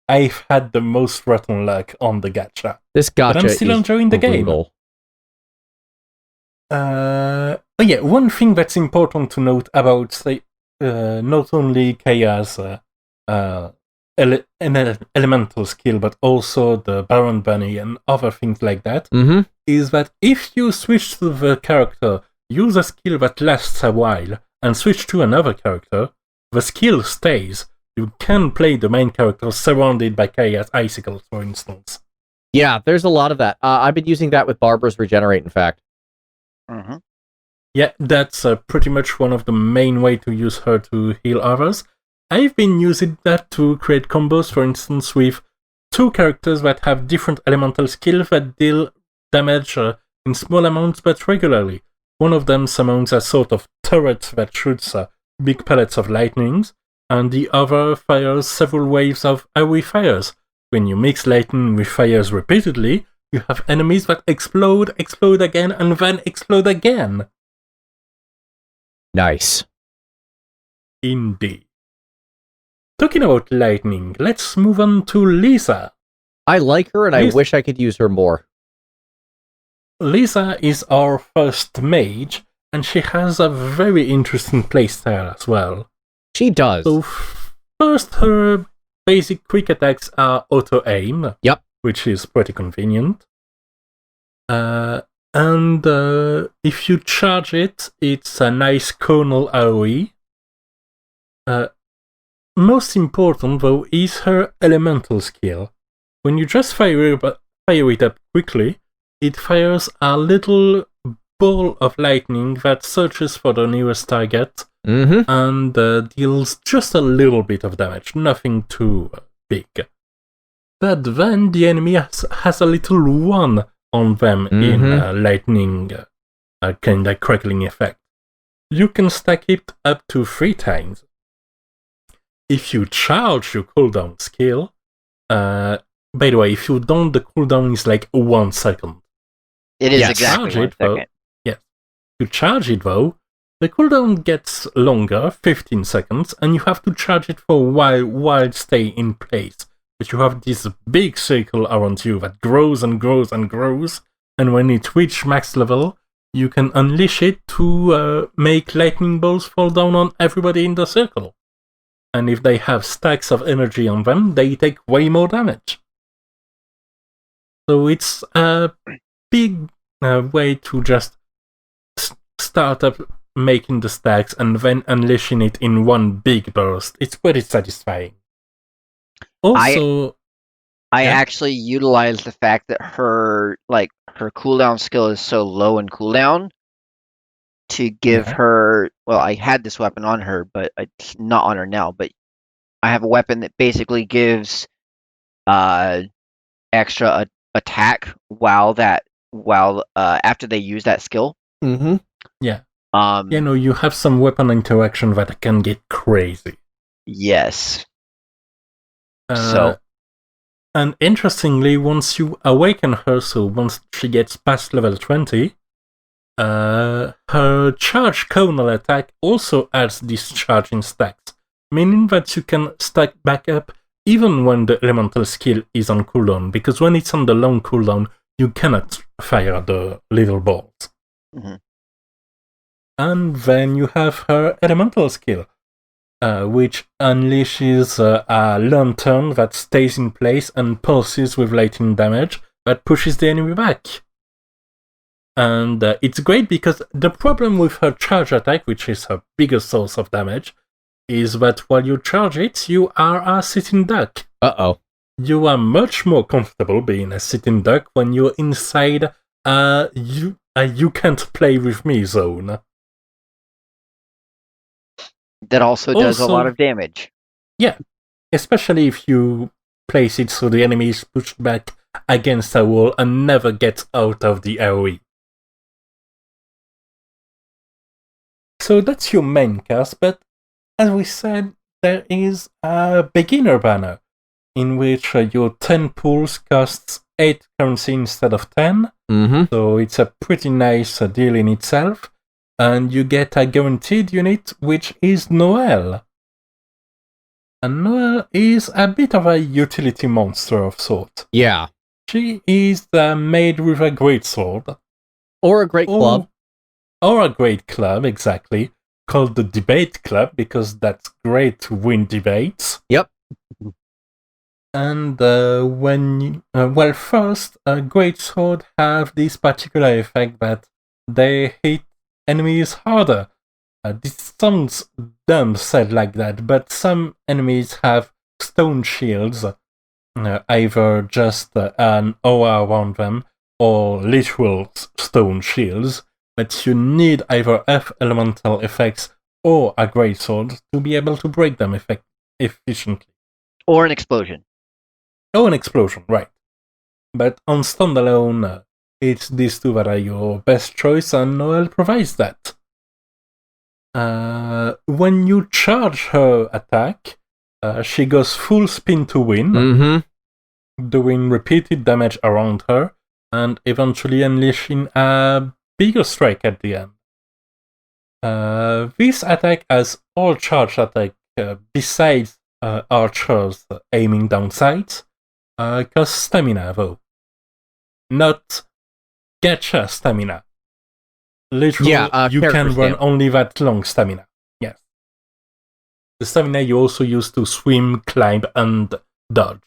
I've had the most rotten luck on the gacha.
This gacha
but I'm still enjoying the
brutal.
Game. One thing that's important to note about, say, not only Kaya's elemental skill, but also the Baron Bunny and other things like that, is that if you switch to the character, use a skill that lasts a while, and switch to another character, the skill stays, You can play the main character surrounded by chaos icicles, for instance.
Yeah, there's a lot of that. I've been using that with Barbara's Regenerate, in fact.
Mm-hmm.
Yeah, that's pretty much one of the main ways to use her to heal others. I've been using that to create combos, for instance, with two characters that have different elemental skills that deal damage in small amounts but regularly. One of them summons a sort of turret that shoots big pellets of lightnings, and the other fires several waves of AoE fires. When you mix lightning with fires repeatedly, you have enemies that explode again, and then explode again.
Nice.
Indeed. Talking about lightning, let's move on to Lisa.
I like her, and I wish I could use her more.
Lisa is our first mage, and she has a very interesting playstyle as well.
She does.
So first, her basic quick attacks are auto-aim.
Yep.
Which is pretty convenient. And if you charge it, it's a nice conal AoE. Most important, though, is her elemental skill. When you just fire it up quickly, it fires a little ball of lightning that searches for the nearest target and deals just a little bit of damage, nothing too big. But then the enemy has a little one on them in lightning kind of crackling effect. You can stack it up to 3 times. If you charge your cooldown skill, by the way, if you don't, the cooldown is like 1 second.
It is exactly 1 second.
Yes. To charge it though, the cooldown gets longer, 15 seconds, and you have to charge it for a while it stay in place. But you have this big circle around you that grows and grows and grows, and when it reaches max level, you can unleash it to make lightning bolts fall down on everybody in the circle. And if they have stacks of energy on them, they take way more damage. So it's a big way to just start up making the stacks and then unleashing it in one big burst. It's pretty satisfying. Also,
I actually utilize the fact that her cooldown skill is so low in cooldown to give her. Well, I had this weapon on her, but it's not on her now. But I have a weapon that basically gives extra attack after they use that skill.
Yeah. You have some weapon interaction that can get crazy.
Yes.
And interestingly, once you awaken her, so once she gets past level 20, her charge conal attack also adds discharge in stacks, meaning that you can stack back up even when the elemental skill is on cooldown, because when it's on the long cooldown, you cannot fire the little balls. And then you have her elemental skill, which unleashes a lantern that stays in place and pulses with lightning damage that pushes the enemy back. And it's great because the problem with her charge attack, which is her biggest source of damage, is that while you charge it, you are a sitting duck. You are much more comfortable being a sitting duck when you're inside you can't play with me zone.
That also does a lot of damage.
Yeah, especially if you place it so the enemy is pushed back against a wall and never gets out of the AoE. So that's your main cast, but as we said, there is a beginner banner in which your 10 pools costs 8 currency instead of 10. So it's a pretty nice deal in itself. And you get a guaranteed unit, which is Noelle. And Noelle is a bit of a utility monster of sort.
Yeah.
She is the maid with a great sword.
Or a great club.
Or a great club, exactly. Called the Debate Club, because that's great to win debates.
Yep.
And first, a great sword have this particular effect that they hit enemies harder. This sounds dumb said like that, but some enemies have stone shields, either just an aura around them or literal stone shields, but you need either F elemental effects or a greatsword to be able to break them efficiently.
Or an explosion.
Oh, an explosion, right. But on standalone, it's these two that are your best choice, and Noelle provides that. When you charge her attack, she goes full spin to win, doing repeated damage around her, and eventually unleashing a bigger strike at the end. This attack has all charge attack besides archers aiming down sights, costs stamina though. Not gacha stamina. Literally, you can run only that long stamina. Yes. The stamina you also use to swim, climb, and dodge.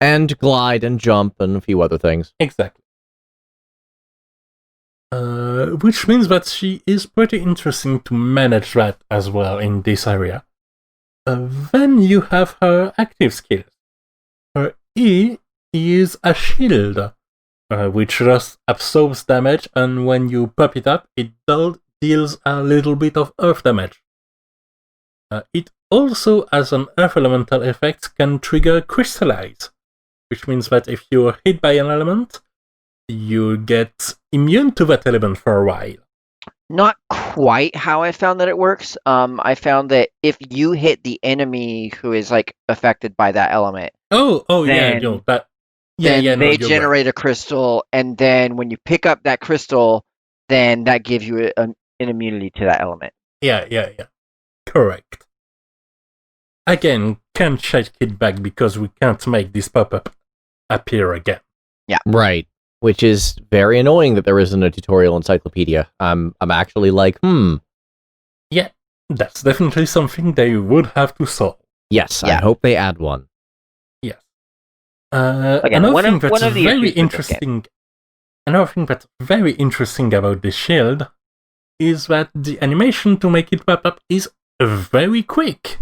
And glide and jump and a few other things.
Exactly. Which means that she is pretty interesting to manage that as well in this area. Then you have her active skills. Her E is a shield, which just absorbs damage, and when you pop it up, it deals a little bit of earth damage. It also, as an earth elemental effect, can trigger crystallize, which means that if you're hit by an element, you get immune to that element for a while.
Not quite how I found that it works. I found that if you hit the enemy who is like affected by that element,
they
generate a crystal, and then when you pick up that crystal, then that gives you an immunity to that element.
Yeah. Correct. Again, can't check it back because we can't make this pop-up appear again.
Yeah.
Right. Which is very annoying that there isn't a tutorial encyclopedia. I'm actually like,
Yeah, that's definitely something they would have to solve.
Yes, yeah. I hope they add one.
Yes.
Again,
another thing that's very interesting about this shield is that the animation to make it pop up is very quick.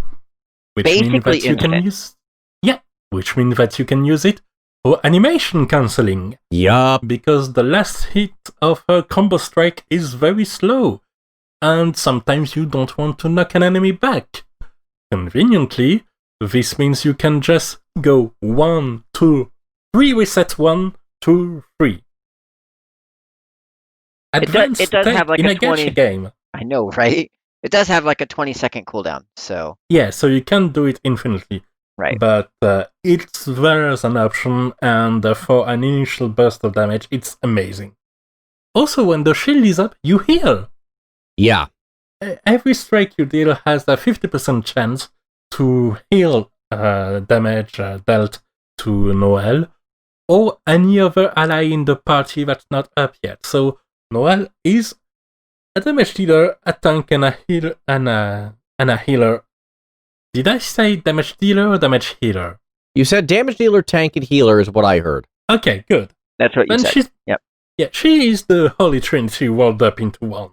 Which means that you can use it for animation cancelling.
Yup.
Because the last hit of her combo strike is very slow, and sometimes you don't want to knock an enemy back. Conveniently, this means you can just go 1, 2, 3, reset 1, 2, 3.
It does have like
in
a
a gacha game.
I know, right? It does have like a 20-second cooldown, so...
Yeah, so you can do it infinitely.
Right.
But it's there as an option, and for an initial burst of damage, it's amazing. Also, when the shield is up, you heal.
Yeah.
Every strike you deal has a 50% chance to heal damage dealt to Noelle, or any other ally in the party that's not up yet. So Noelle is a damage dealer, a tank, and a healer. Did I say damage dealer or damage healer?
You said damage dealer, tank, and healer is what I heard.
Okay, good.
That's what you said. Yep.
Yeah, she is the Holy Trinity rolled up into one.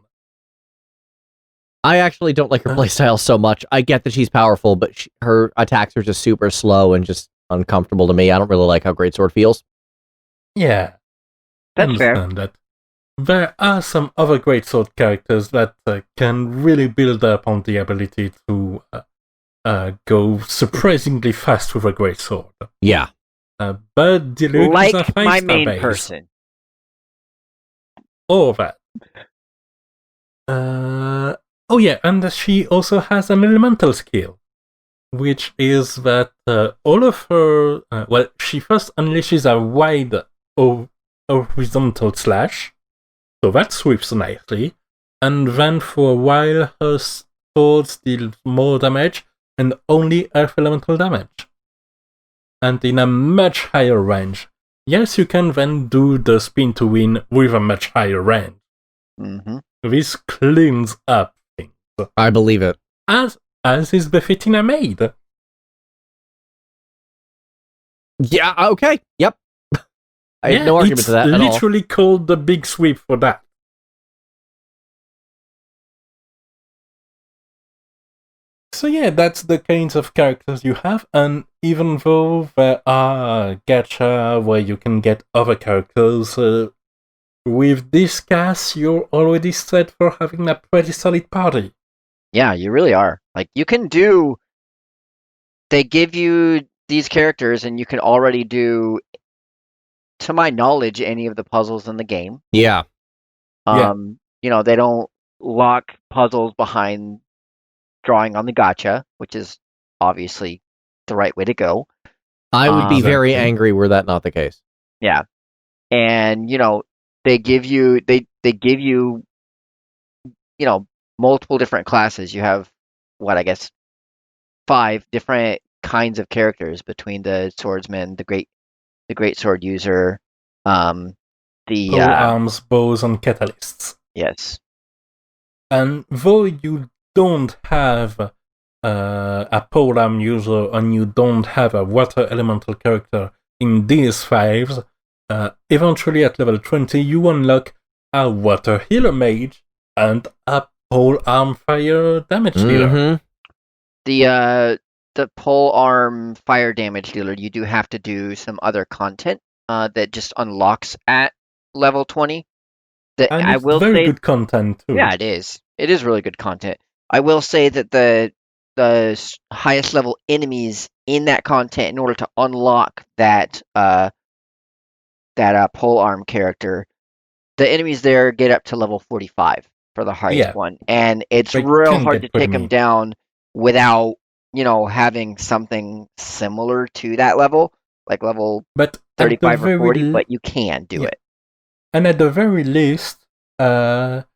I actually don't like her playstyle so much. I get that she's powerful, but her attacks are just super slow and just uncomfortable to me. I don't really like how Greatsword feels.
Yeah.
That's fair.
That. There are some other Greatsword characters that can really build up on the ability to go surprisingly fast with a Greatsword.
Yeah.
But Deluxe
like
is a
my main
base.
person.
All that. Oh yeah, and she also has an elemental skill, which is that all of her... she first unleashes a wide horizontal slash, so that sweeps nicely, and then for a while her swords deal more damage, and only earth elemental damage. And in a much higher range. Yes, you can then do the spin to win with a much higher range.
Mm-hmm.
This cleans up things.
I believe it.
As is befitting a maid.
Yeah, okay. Yep. I have no argument to that at all.
It's literally called the big sweep for that. So yeah, that's the kinds of characters you have, and even though there are gacha where you can get other characters, with this cast, you're already set for having a pretty solid party.
Yeah, you really are. Like, you can do... They give you these characters, and you can already do, to my knowledge, any of the puzzles in the game.
Yeah.
They don't lock puzzles behind drawing on the gacha, which is obviously the right way to go.
I would be very
Exactly.
angry were that not the case.
Yeah. And, they give you multiple different classes. You have I guess 5 different kinds of characters between the swordsman, the great sword user, the
Arms, bows, and catalysts.
yes.
And though you don't have a polearm user and you don't have a water elemental character in these 5s, eventually at level 20 you unlock a water healer mage and a polearm fire damage dealer.
The pole arm fire damage dealer, you do have to do some other content that just unlocks at level 20.
And
I
it's
will
very
say,
good content too.
yeah, it is. It is really good content. I will say that the highest level enemies in that content, in order to unlock that pole arm character, the enemies there get up to level 45 for the highest one, and it's
They
real
can
hard
get
to take
pretty
them
mean.
down without having something similar to that level, like level
But at the
35 or 40.
very
But you can do it.
And at the very least, the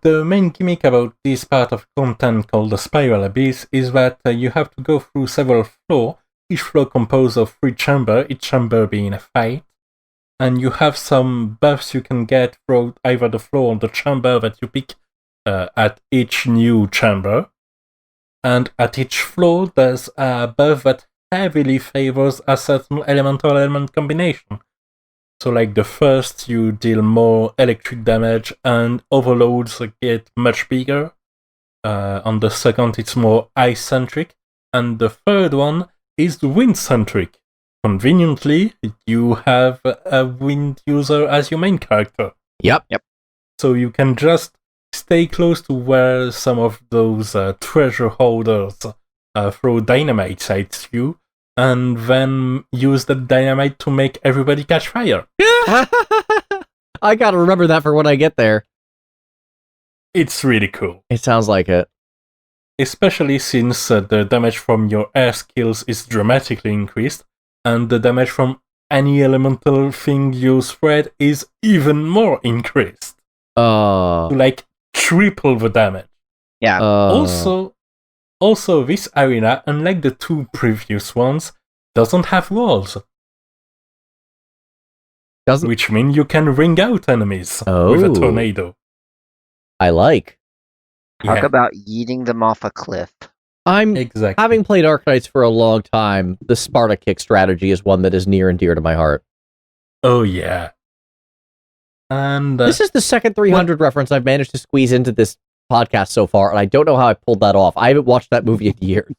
main gimmick about this part of content called the Spiral Abyss is that you have to go through several floors, each floor composed of 3 chambers, each chamber being a fight, and you have some buffs you can get through either the floor or the chamber that you pick at each new chamber. And at each floor, there's a buff that heavily favors a certain element combination. So like the first, you deal more electric damage and overloads get much bigger. On the second, it's more ice-centric. And the third one is wind-centric. Conveniently, you have a wind user as your main character.
Yep.
So you can just stay close to where some of those treasure holders throw dynamite at you, and then use the dynamite to make everybody catch fire.
I gotta remember that for when I get there.
It's really cool.
It sounds like it.
Especially since the damage from your air skills is dramatically increased, and the damage from any elemental thing you spread is even more increased. To like triple the damage.
Yeah.
Also, this arena, unlike the 2 previous ones, doesn't have walls. Which means you can ring out enemies with a tornado.
I like.
Talk about yeeting them off a cliff.
Having played Arknights for a long time, the Sparta kick strategy is one that is near and dear to my heart.
Oh yeah. And
this is the second 300 reference I've managed to squeeze into this podcast so far, and I don't know how I pulled that off. I haven't watched that movie in years.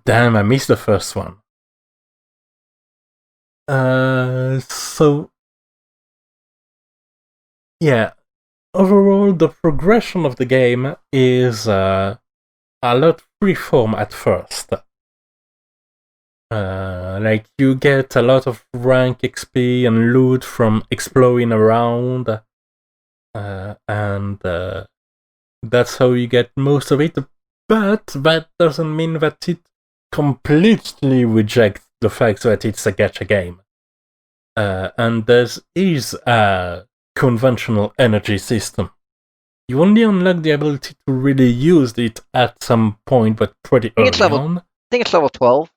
Damn, I missed the first one. So yeah, overall the progression of the game is a lot freeform at first. Like you get a lot of rank XP and loot from exploring around, and that's how you get most of it. But that doesn't mean that it completely rejects the fact that it's a gacha game. And there is a conventional energy system. You only unlock the ability to really use it at some point, but pretty early on.
I think it's level 12.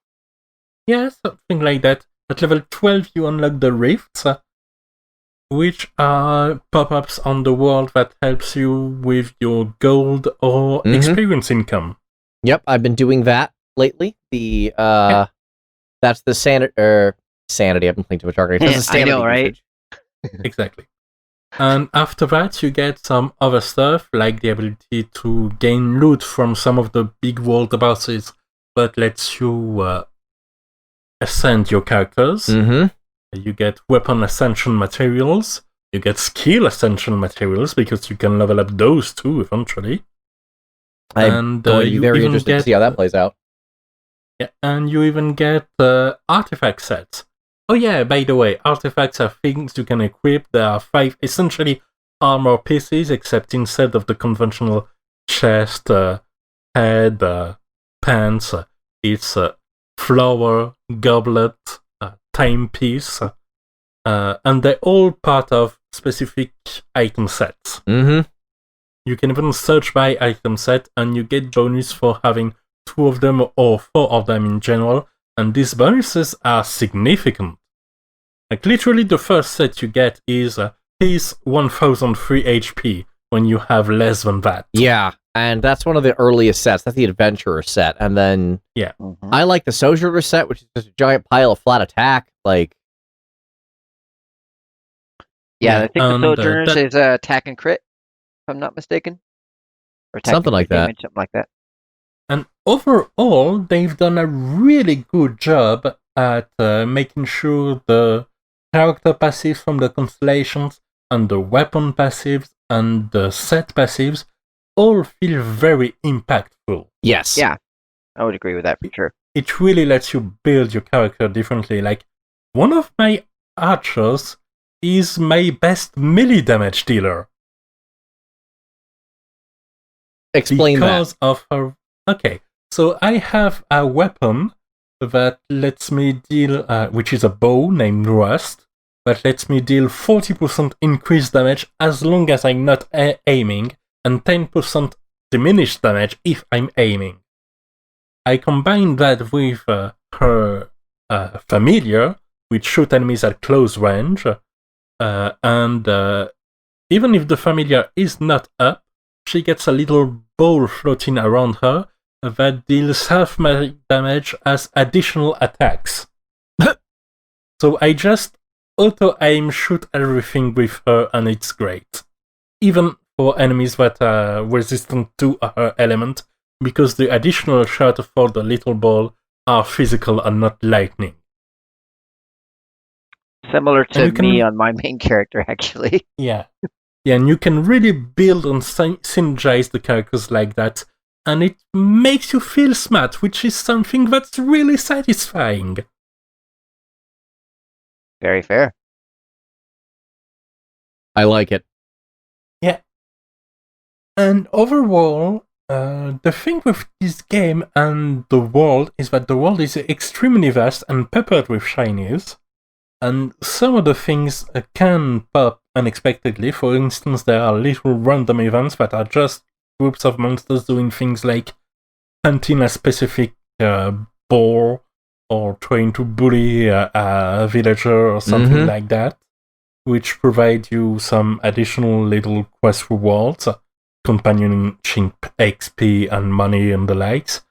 Yeah, something like that. At level 12, you unlock the rifts, which are pop-ups on the world that helps you with your gold or experience income.
Yep, I've been doing that lately. That's the sanity. I've been playing too much Arknights. That's the
I know, right?
Exactly. And after that, you get some other stuff, like the ability to gain loot from some of the big world bosses, that lets you ascend your characters.
Mm-hmm.
You get weapon ascension materials. You get skill ascension materials, because you can level up those too eventually.
I'm going to be very interested to see how that plays out.
Yeah, and you even get artifact sets. Oh yeah, by the way, artifacts are things you can equip. There are 5 essentially armor pieces, except instead of the conventional chest, head, pants, it's a flower, goblet, timepiece, and they're all part of specific item sets.
Mm-hmm.
You can even search by item set, and you get bonus for having 2 of them or 4 of them in general, and these bonuses are significant. Like, literally the first set you get is he's 1003 HP when you have less than that.
Yeah, and that's one of the earliest sets. That's the Adventurer set. And then I like the Sojourner set, which is just a giant pile of flat attack. Like,
yeah, I think the Sojourners is attack and crit, if I'm not mistaken. Or
something like that.
Damage, something like that.
And overall, they've done a really good job at making sure the character passives from the constellations and the weapon passives and the set passives all feel very impactful.
Yes.
Yeah, I would agree with that for sure.
It really lets you build your character differently. Like, one of my archers is my best melee damage dealer.
Explain
because
that.
Of her. Okay, so I have a weapon that lets me deal, which is a bow named Rust, that lets me deal 40% increased damage as long as I'm not aiming, and 10% diminished damage if I'm aiming. I combine that with her familiar, which shoot enemies at close range, and even if the familiar is not up, she gets a little ball floating around her that deals half my damage as additional attacks. So I just auto-aim shoot everything with her, and it's great. Even for enemies that are resistant to her element, because the additional shot for the little ball are physical and not lightning.
Similar to me on my main character, actually.
Yeah. Yeah, and you can really build and synergize the characters like that, and it makes you feel smart, which is something that's really satisfying.
Very fair.
I like it.
Yeah. And overall, the thing with this game and the world is that the world is extremely vast and peppered with shinies, and some of the things can pop unexpectedly. For instance, there are little random events that are just groups of monsters doing things like hunting a specific boar or trying to bully a villager or something like that, which provide you some additional little quest rewards, companionship XP and money and the likes.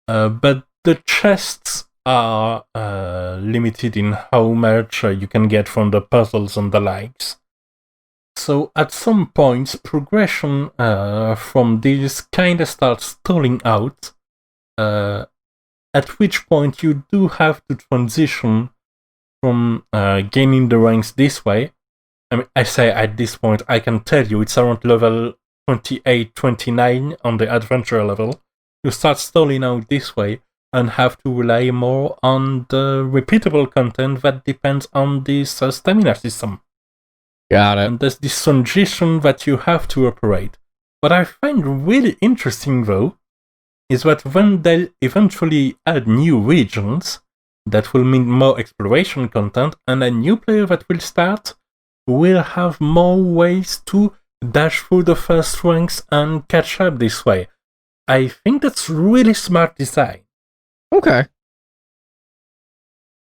But the chests are limited in how much you can get from the puzzles and the likes. So at some points, progression from this kind of starts stalling out, at which point you do have to transition from gaining the ranks this way. I mean, I say at this point, I can tell you it's around level 28, 29 on the adventure level. You start stalling out this way and have to rely more on the repeatable content that depends on this stamina system.
Got it.
And there's this transition that you have to operate. What I find really interesting, though, is that when they'll eventually add new regions, that will mean more exploration content, and a new player that will start will have more ways to dash through the first ranks and catch up this way. I think that's really smart design.
Okay.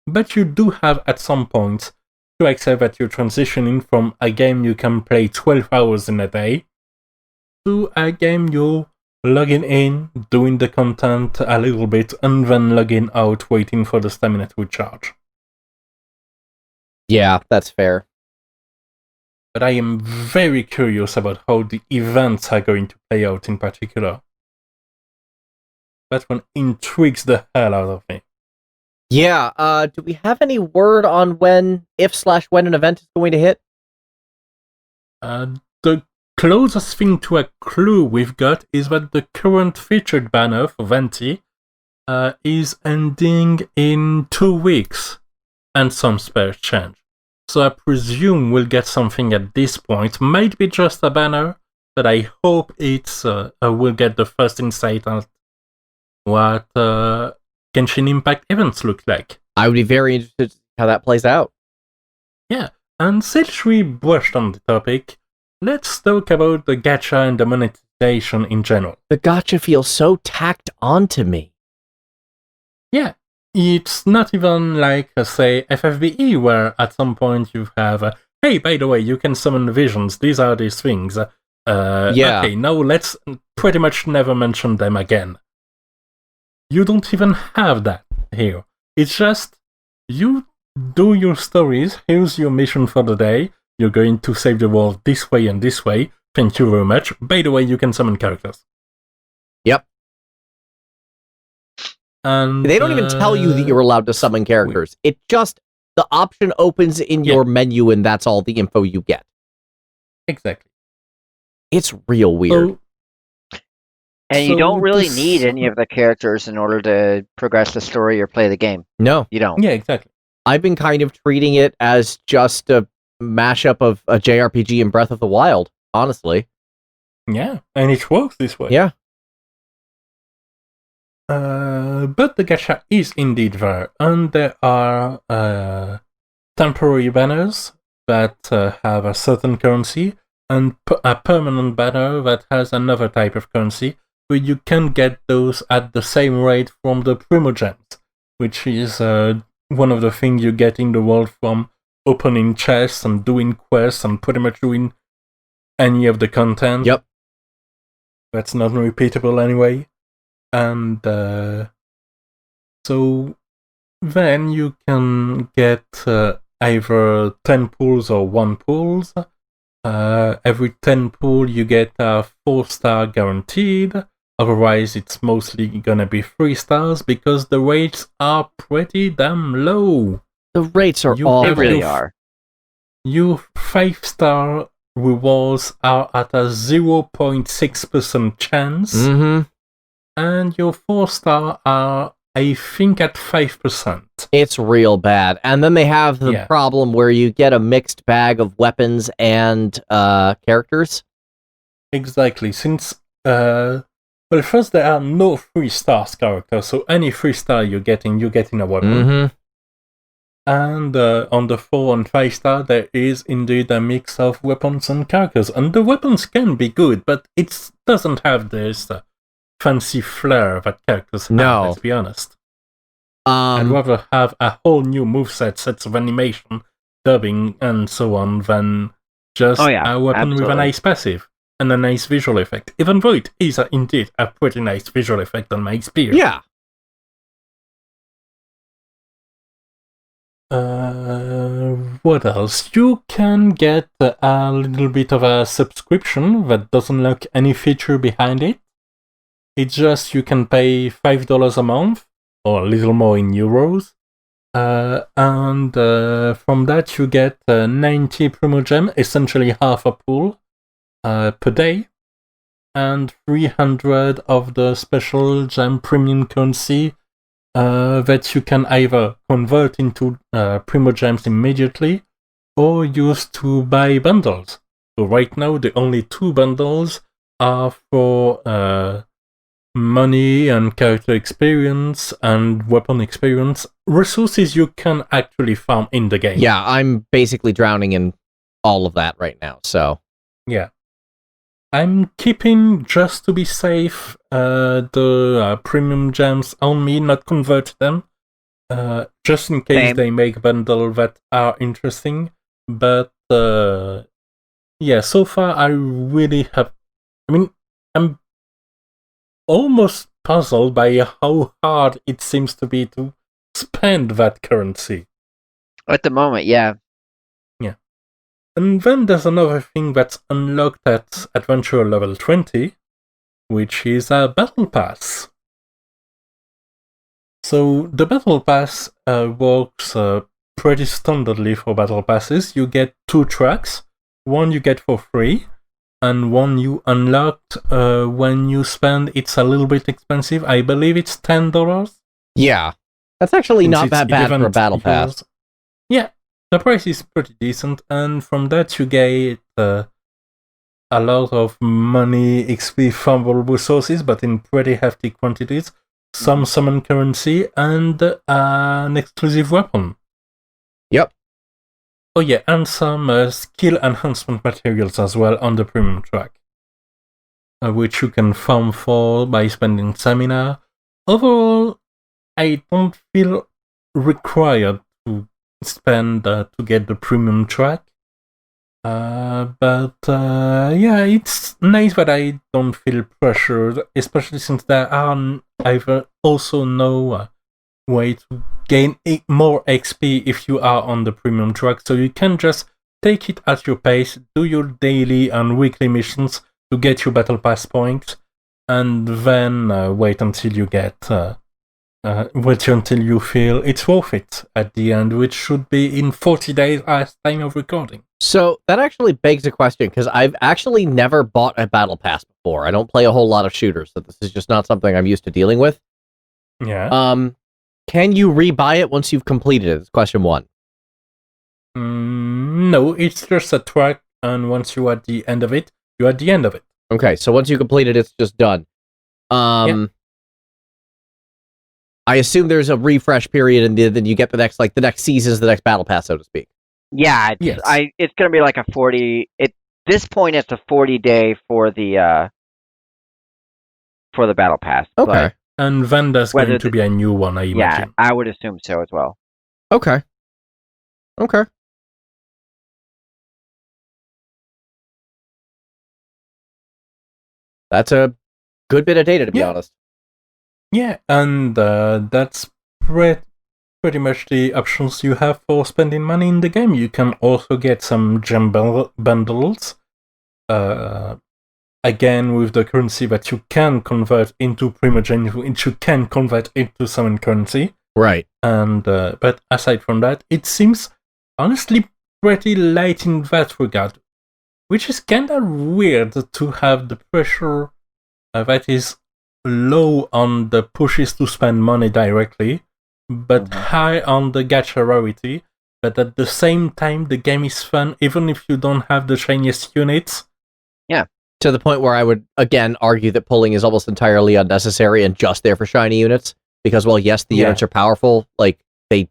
But you do have at some point to accept that you're transitioning from a game you can play 12 hours in a day to a game you're logging in, doing the content a little bit, and then logging out, waiting for the stamina to recharge.
Yeah, that's fair.
but I am very curious about how the events are going to play out in particular. That one intrigues the hell out of me.
Yeah, do we have any word on when an event is going to hit?
The closest thing to a clue we've got is that the current featured banner for Venti is ending in 2 weeks, and some spare change. So I presume we'll get something at this point. Might be just a banner, but I hope it's we'll get the first insight on what Genshin Impact events look like.
I would be very interested to see how that plays out.
Yeah, and since we brushed on the topic, let's talk about the gacha and the monetization in general.
The gacha feels so tacked onto me.
Yeah, it's not even like, say, FFBE, where at some point you have, hey, by the way, you can summon visions, these are these things. Okay, now let's pretty much never mention them again. You don't even have that here. It's just, you do your stories, here's your mission for the day, you're going to save the world this way and this way, thank you very much. By the way, you can summon characters.
Yep.
And
they don't even tell you that you're allowed to summon characters. It just, the option opens in your menu and that's all the info you get.
Exactly.
It's real weird.
And you don't really need any of the characters in order to progress the story or play the game.
No.
You don't.
Yeah, exactly.
I've been kind of treating it as just a mashup of a JRPG and Breath of the Wild, honestly.
Yeah, and it works this way.
Yeah.
But the gacha is indeed there, and there are temporary banners that have a certain currency, and a permanent banner that has another type of currency, where you can get those at the same rate from the Primogems, which is one of the things you get in the world from opening chests and doing quests and pretty much doing any of the content.
Yep.
That's not repeatable anyway. And so then you can get either 10 pools or 1 pools. Every 10 pool you get a 4-star guaranteed. Otherwise it's mostly gonna be 3 stars because the rates are pretty damn low.
The rates are awful.
They really are.
Your 5-star rewards are at a 0.6% chance.
Mm-hmm.
And your 4-star are, I think, at 5%.
It's real bad. And then they have the problem where you get a mixed bag of weapons and characters.
Exactly. Since, well, first there are no 3-star characters, so any 3-star you're getting a weapon.
Mm-hmm.
And on the 4 and 5-star, there is indeed a mix of weapons and characters. And the weapons can be good, but it doesn't have this fancy flair that characters have, let's be honest. I'd rather have a whole new moveset, sets of animation, dubbing, and so on, than just a weapon with a nice passive and a nice visual effect. Even though it is indeed a pretty nice visual effect on my spear.
Yeah.
What else? You can get a little bit of a subscription that doesn't lack any feature behind it. It's just you can pay $5 a month, or a little more in euros, and from that you get 90 Primogem, essentially half a pool, per day, and 300 of the special gem premium currency that you can either convert into Primogems immediately, or use to buy bundles. So right now the only 2 bundles are for money and character experience and weapon experience, resources you can actually farm in the game.
Yeah, I'm basically drowning in all of that right now, so.
Yeah. I'm keeping, just to be safe, the premium gems on me, not convert them, just in case they make bundles that are interesting. But, yeah, so far I really have... I mean, I'm almost puzzled by how hard it seems to be to spend that currency.
At the moment, yeah.
Yeah. And then there's another thing that's unlocked at Adventurer level 20, which is a Battle Pass. So the Battle Pass works pretty standardly for Battle Passes. You get 2 tracks, one you get for free, and one you unlocked when you spend. It's a little bit expensive. I believe it's $10.
Yeah. That's actually not that bad for a Battle Pass.
Yeah, the price is pretty decent, and from that you get a lot of money, XP, farmable resources, but in pretty hefty quantities, some summon currency, and an exclusive weapon.
Yep.
Oh yeah, and some skill enhancement materials as well on the premium track, which you can farm for by spending stamina. Overall, I don't feel required to spend to get the premium track. But it's nice that I don't feel pressured, especially since there are also no way to gain more XP if you are on the premium track, so you can just take it at your pace, do your daily and weekly missions to get your battle pass points, and then wait until you feel it's worth it at the end, which should be in 40 days as time of recording.
So that actually begs a question, because I've actually never bought a battle pass before. I don't play a whole lot of shooters, so this is just not something I'm used to dealing with.
Yeah.
Can you rebuy it once you've completed it? That's question 1.
No, it's just a track, and once you're at the end of it, you're at the end of it.
Okay, so once you complete it, it's just done.
Yeah.
I assume there's a refresh period, and then you get the next season's the next battle pass, so to speak.
Yeah, it's gonna be like a 40. At this point, it's a 40-day for the battle pass.
Okay.
But
and then there's going to be a new one, I imagine.
Yeah, I would assume so as well.
Okay. That's a good bit of data, to be honest.
Yeah, and that's pretty much the options you have for spending money in the game. You can also get some gem bundles. Again, with the currency that you can convert into Primogen, which you can convert into summon currency.
Right.
And but aside from that, it seems honestly pretty light in that regard, which is kind of weird to have the pressure that is low on the pushes to spend money directly, but high on the gacha rarity. But at the same time, the game is fun, even if you don't have the shiniest units.
Yeah.
To the point where I would, again, argue that pulling is almost entirely unnecessary and just there for shiny units. Because, well, yes, the units are powerful, they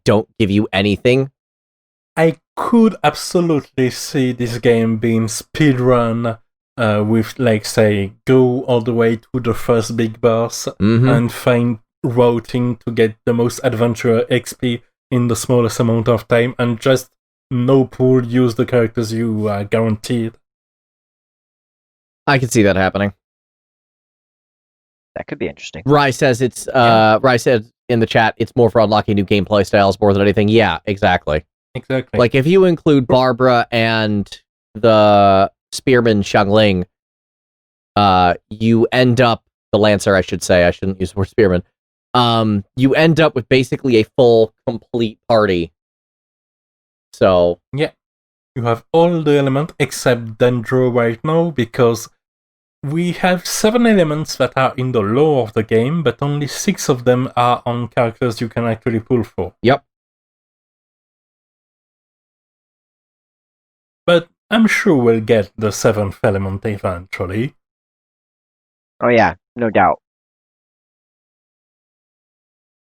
don't give you anything.
I could absolutely see this game being speedrun with, say, go all the way to the first big boss and find routing to get the most adventurer XP in the smallest amount of time, and just no pull, use the characters you are guaranteed.
I can see that happening.
That could be interesting.
Rye says Rye said in the chat, it's more for unlocking new gameplay styles more than anything. Yeah, exactly.
Exactly.
Like, if you include Barbara and the Spearman Xiangling, you end up, the Lancer, I should say, I shouldn't use the word Spearman, you end up with basically a full, complete party. So...
Yeah. You have all the elements except Dendro right now, because we have 7 elements that are in the lore of the game, but only 6 of them are on characters you can actually pull for.
Yep.
But I'm sure we'll get the 7th element eventually.
Oh yeah, no doubt.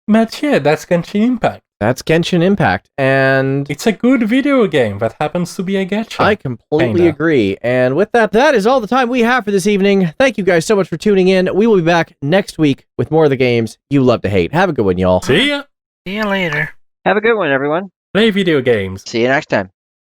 But yeah, that's Genshin Impact.
That's Genshin Impact, and...
It's a good video game that happens to be a gacha.
I completely agree. And with that, that is all the time we have for this evening. Thank you guys so much for tuning in. We will be back next week with more of the games you love to hate. Have a good one, y'all.
See ya!
See you later.
Have a good one, everyone.
Play video games.
See you next time.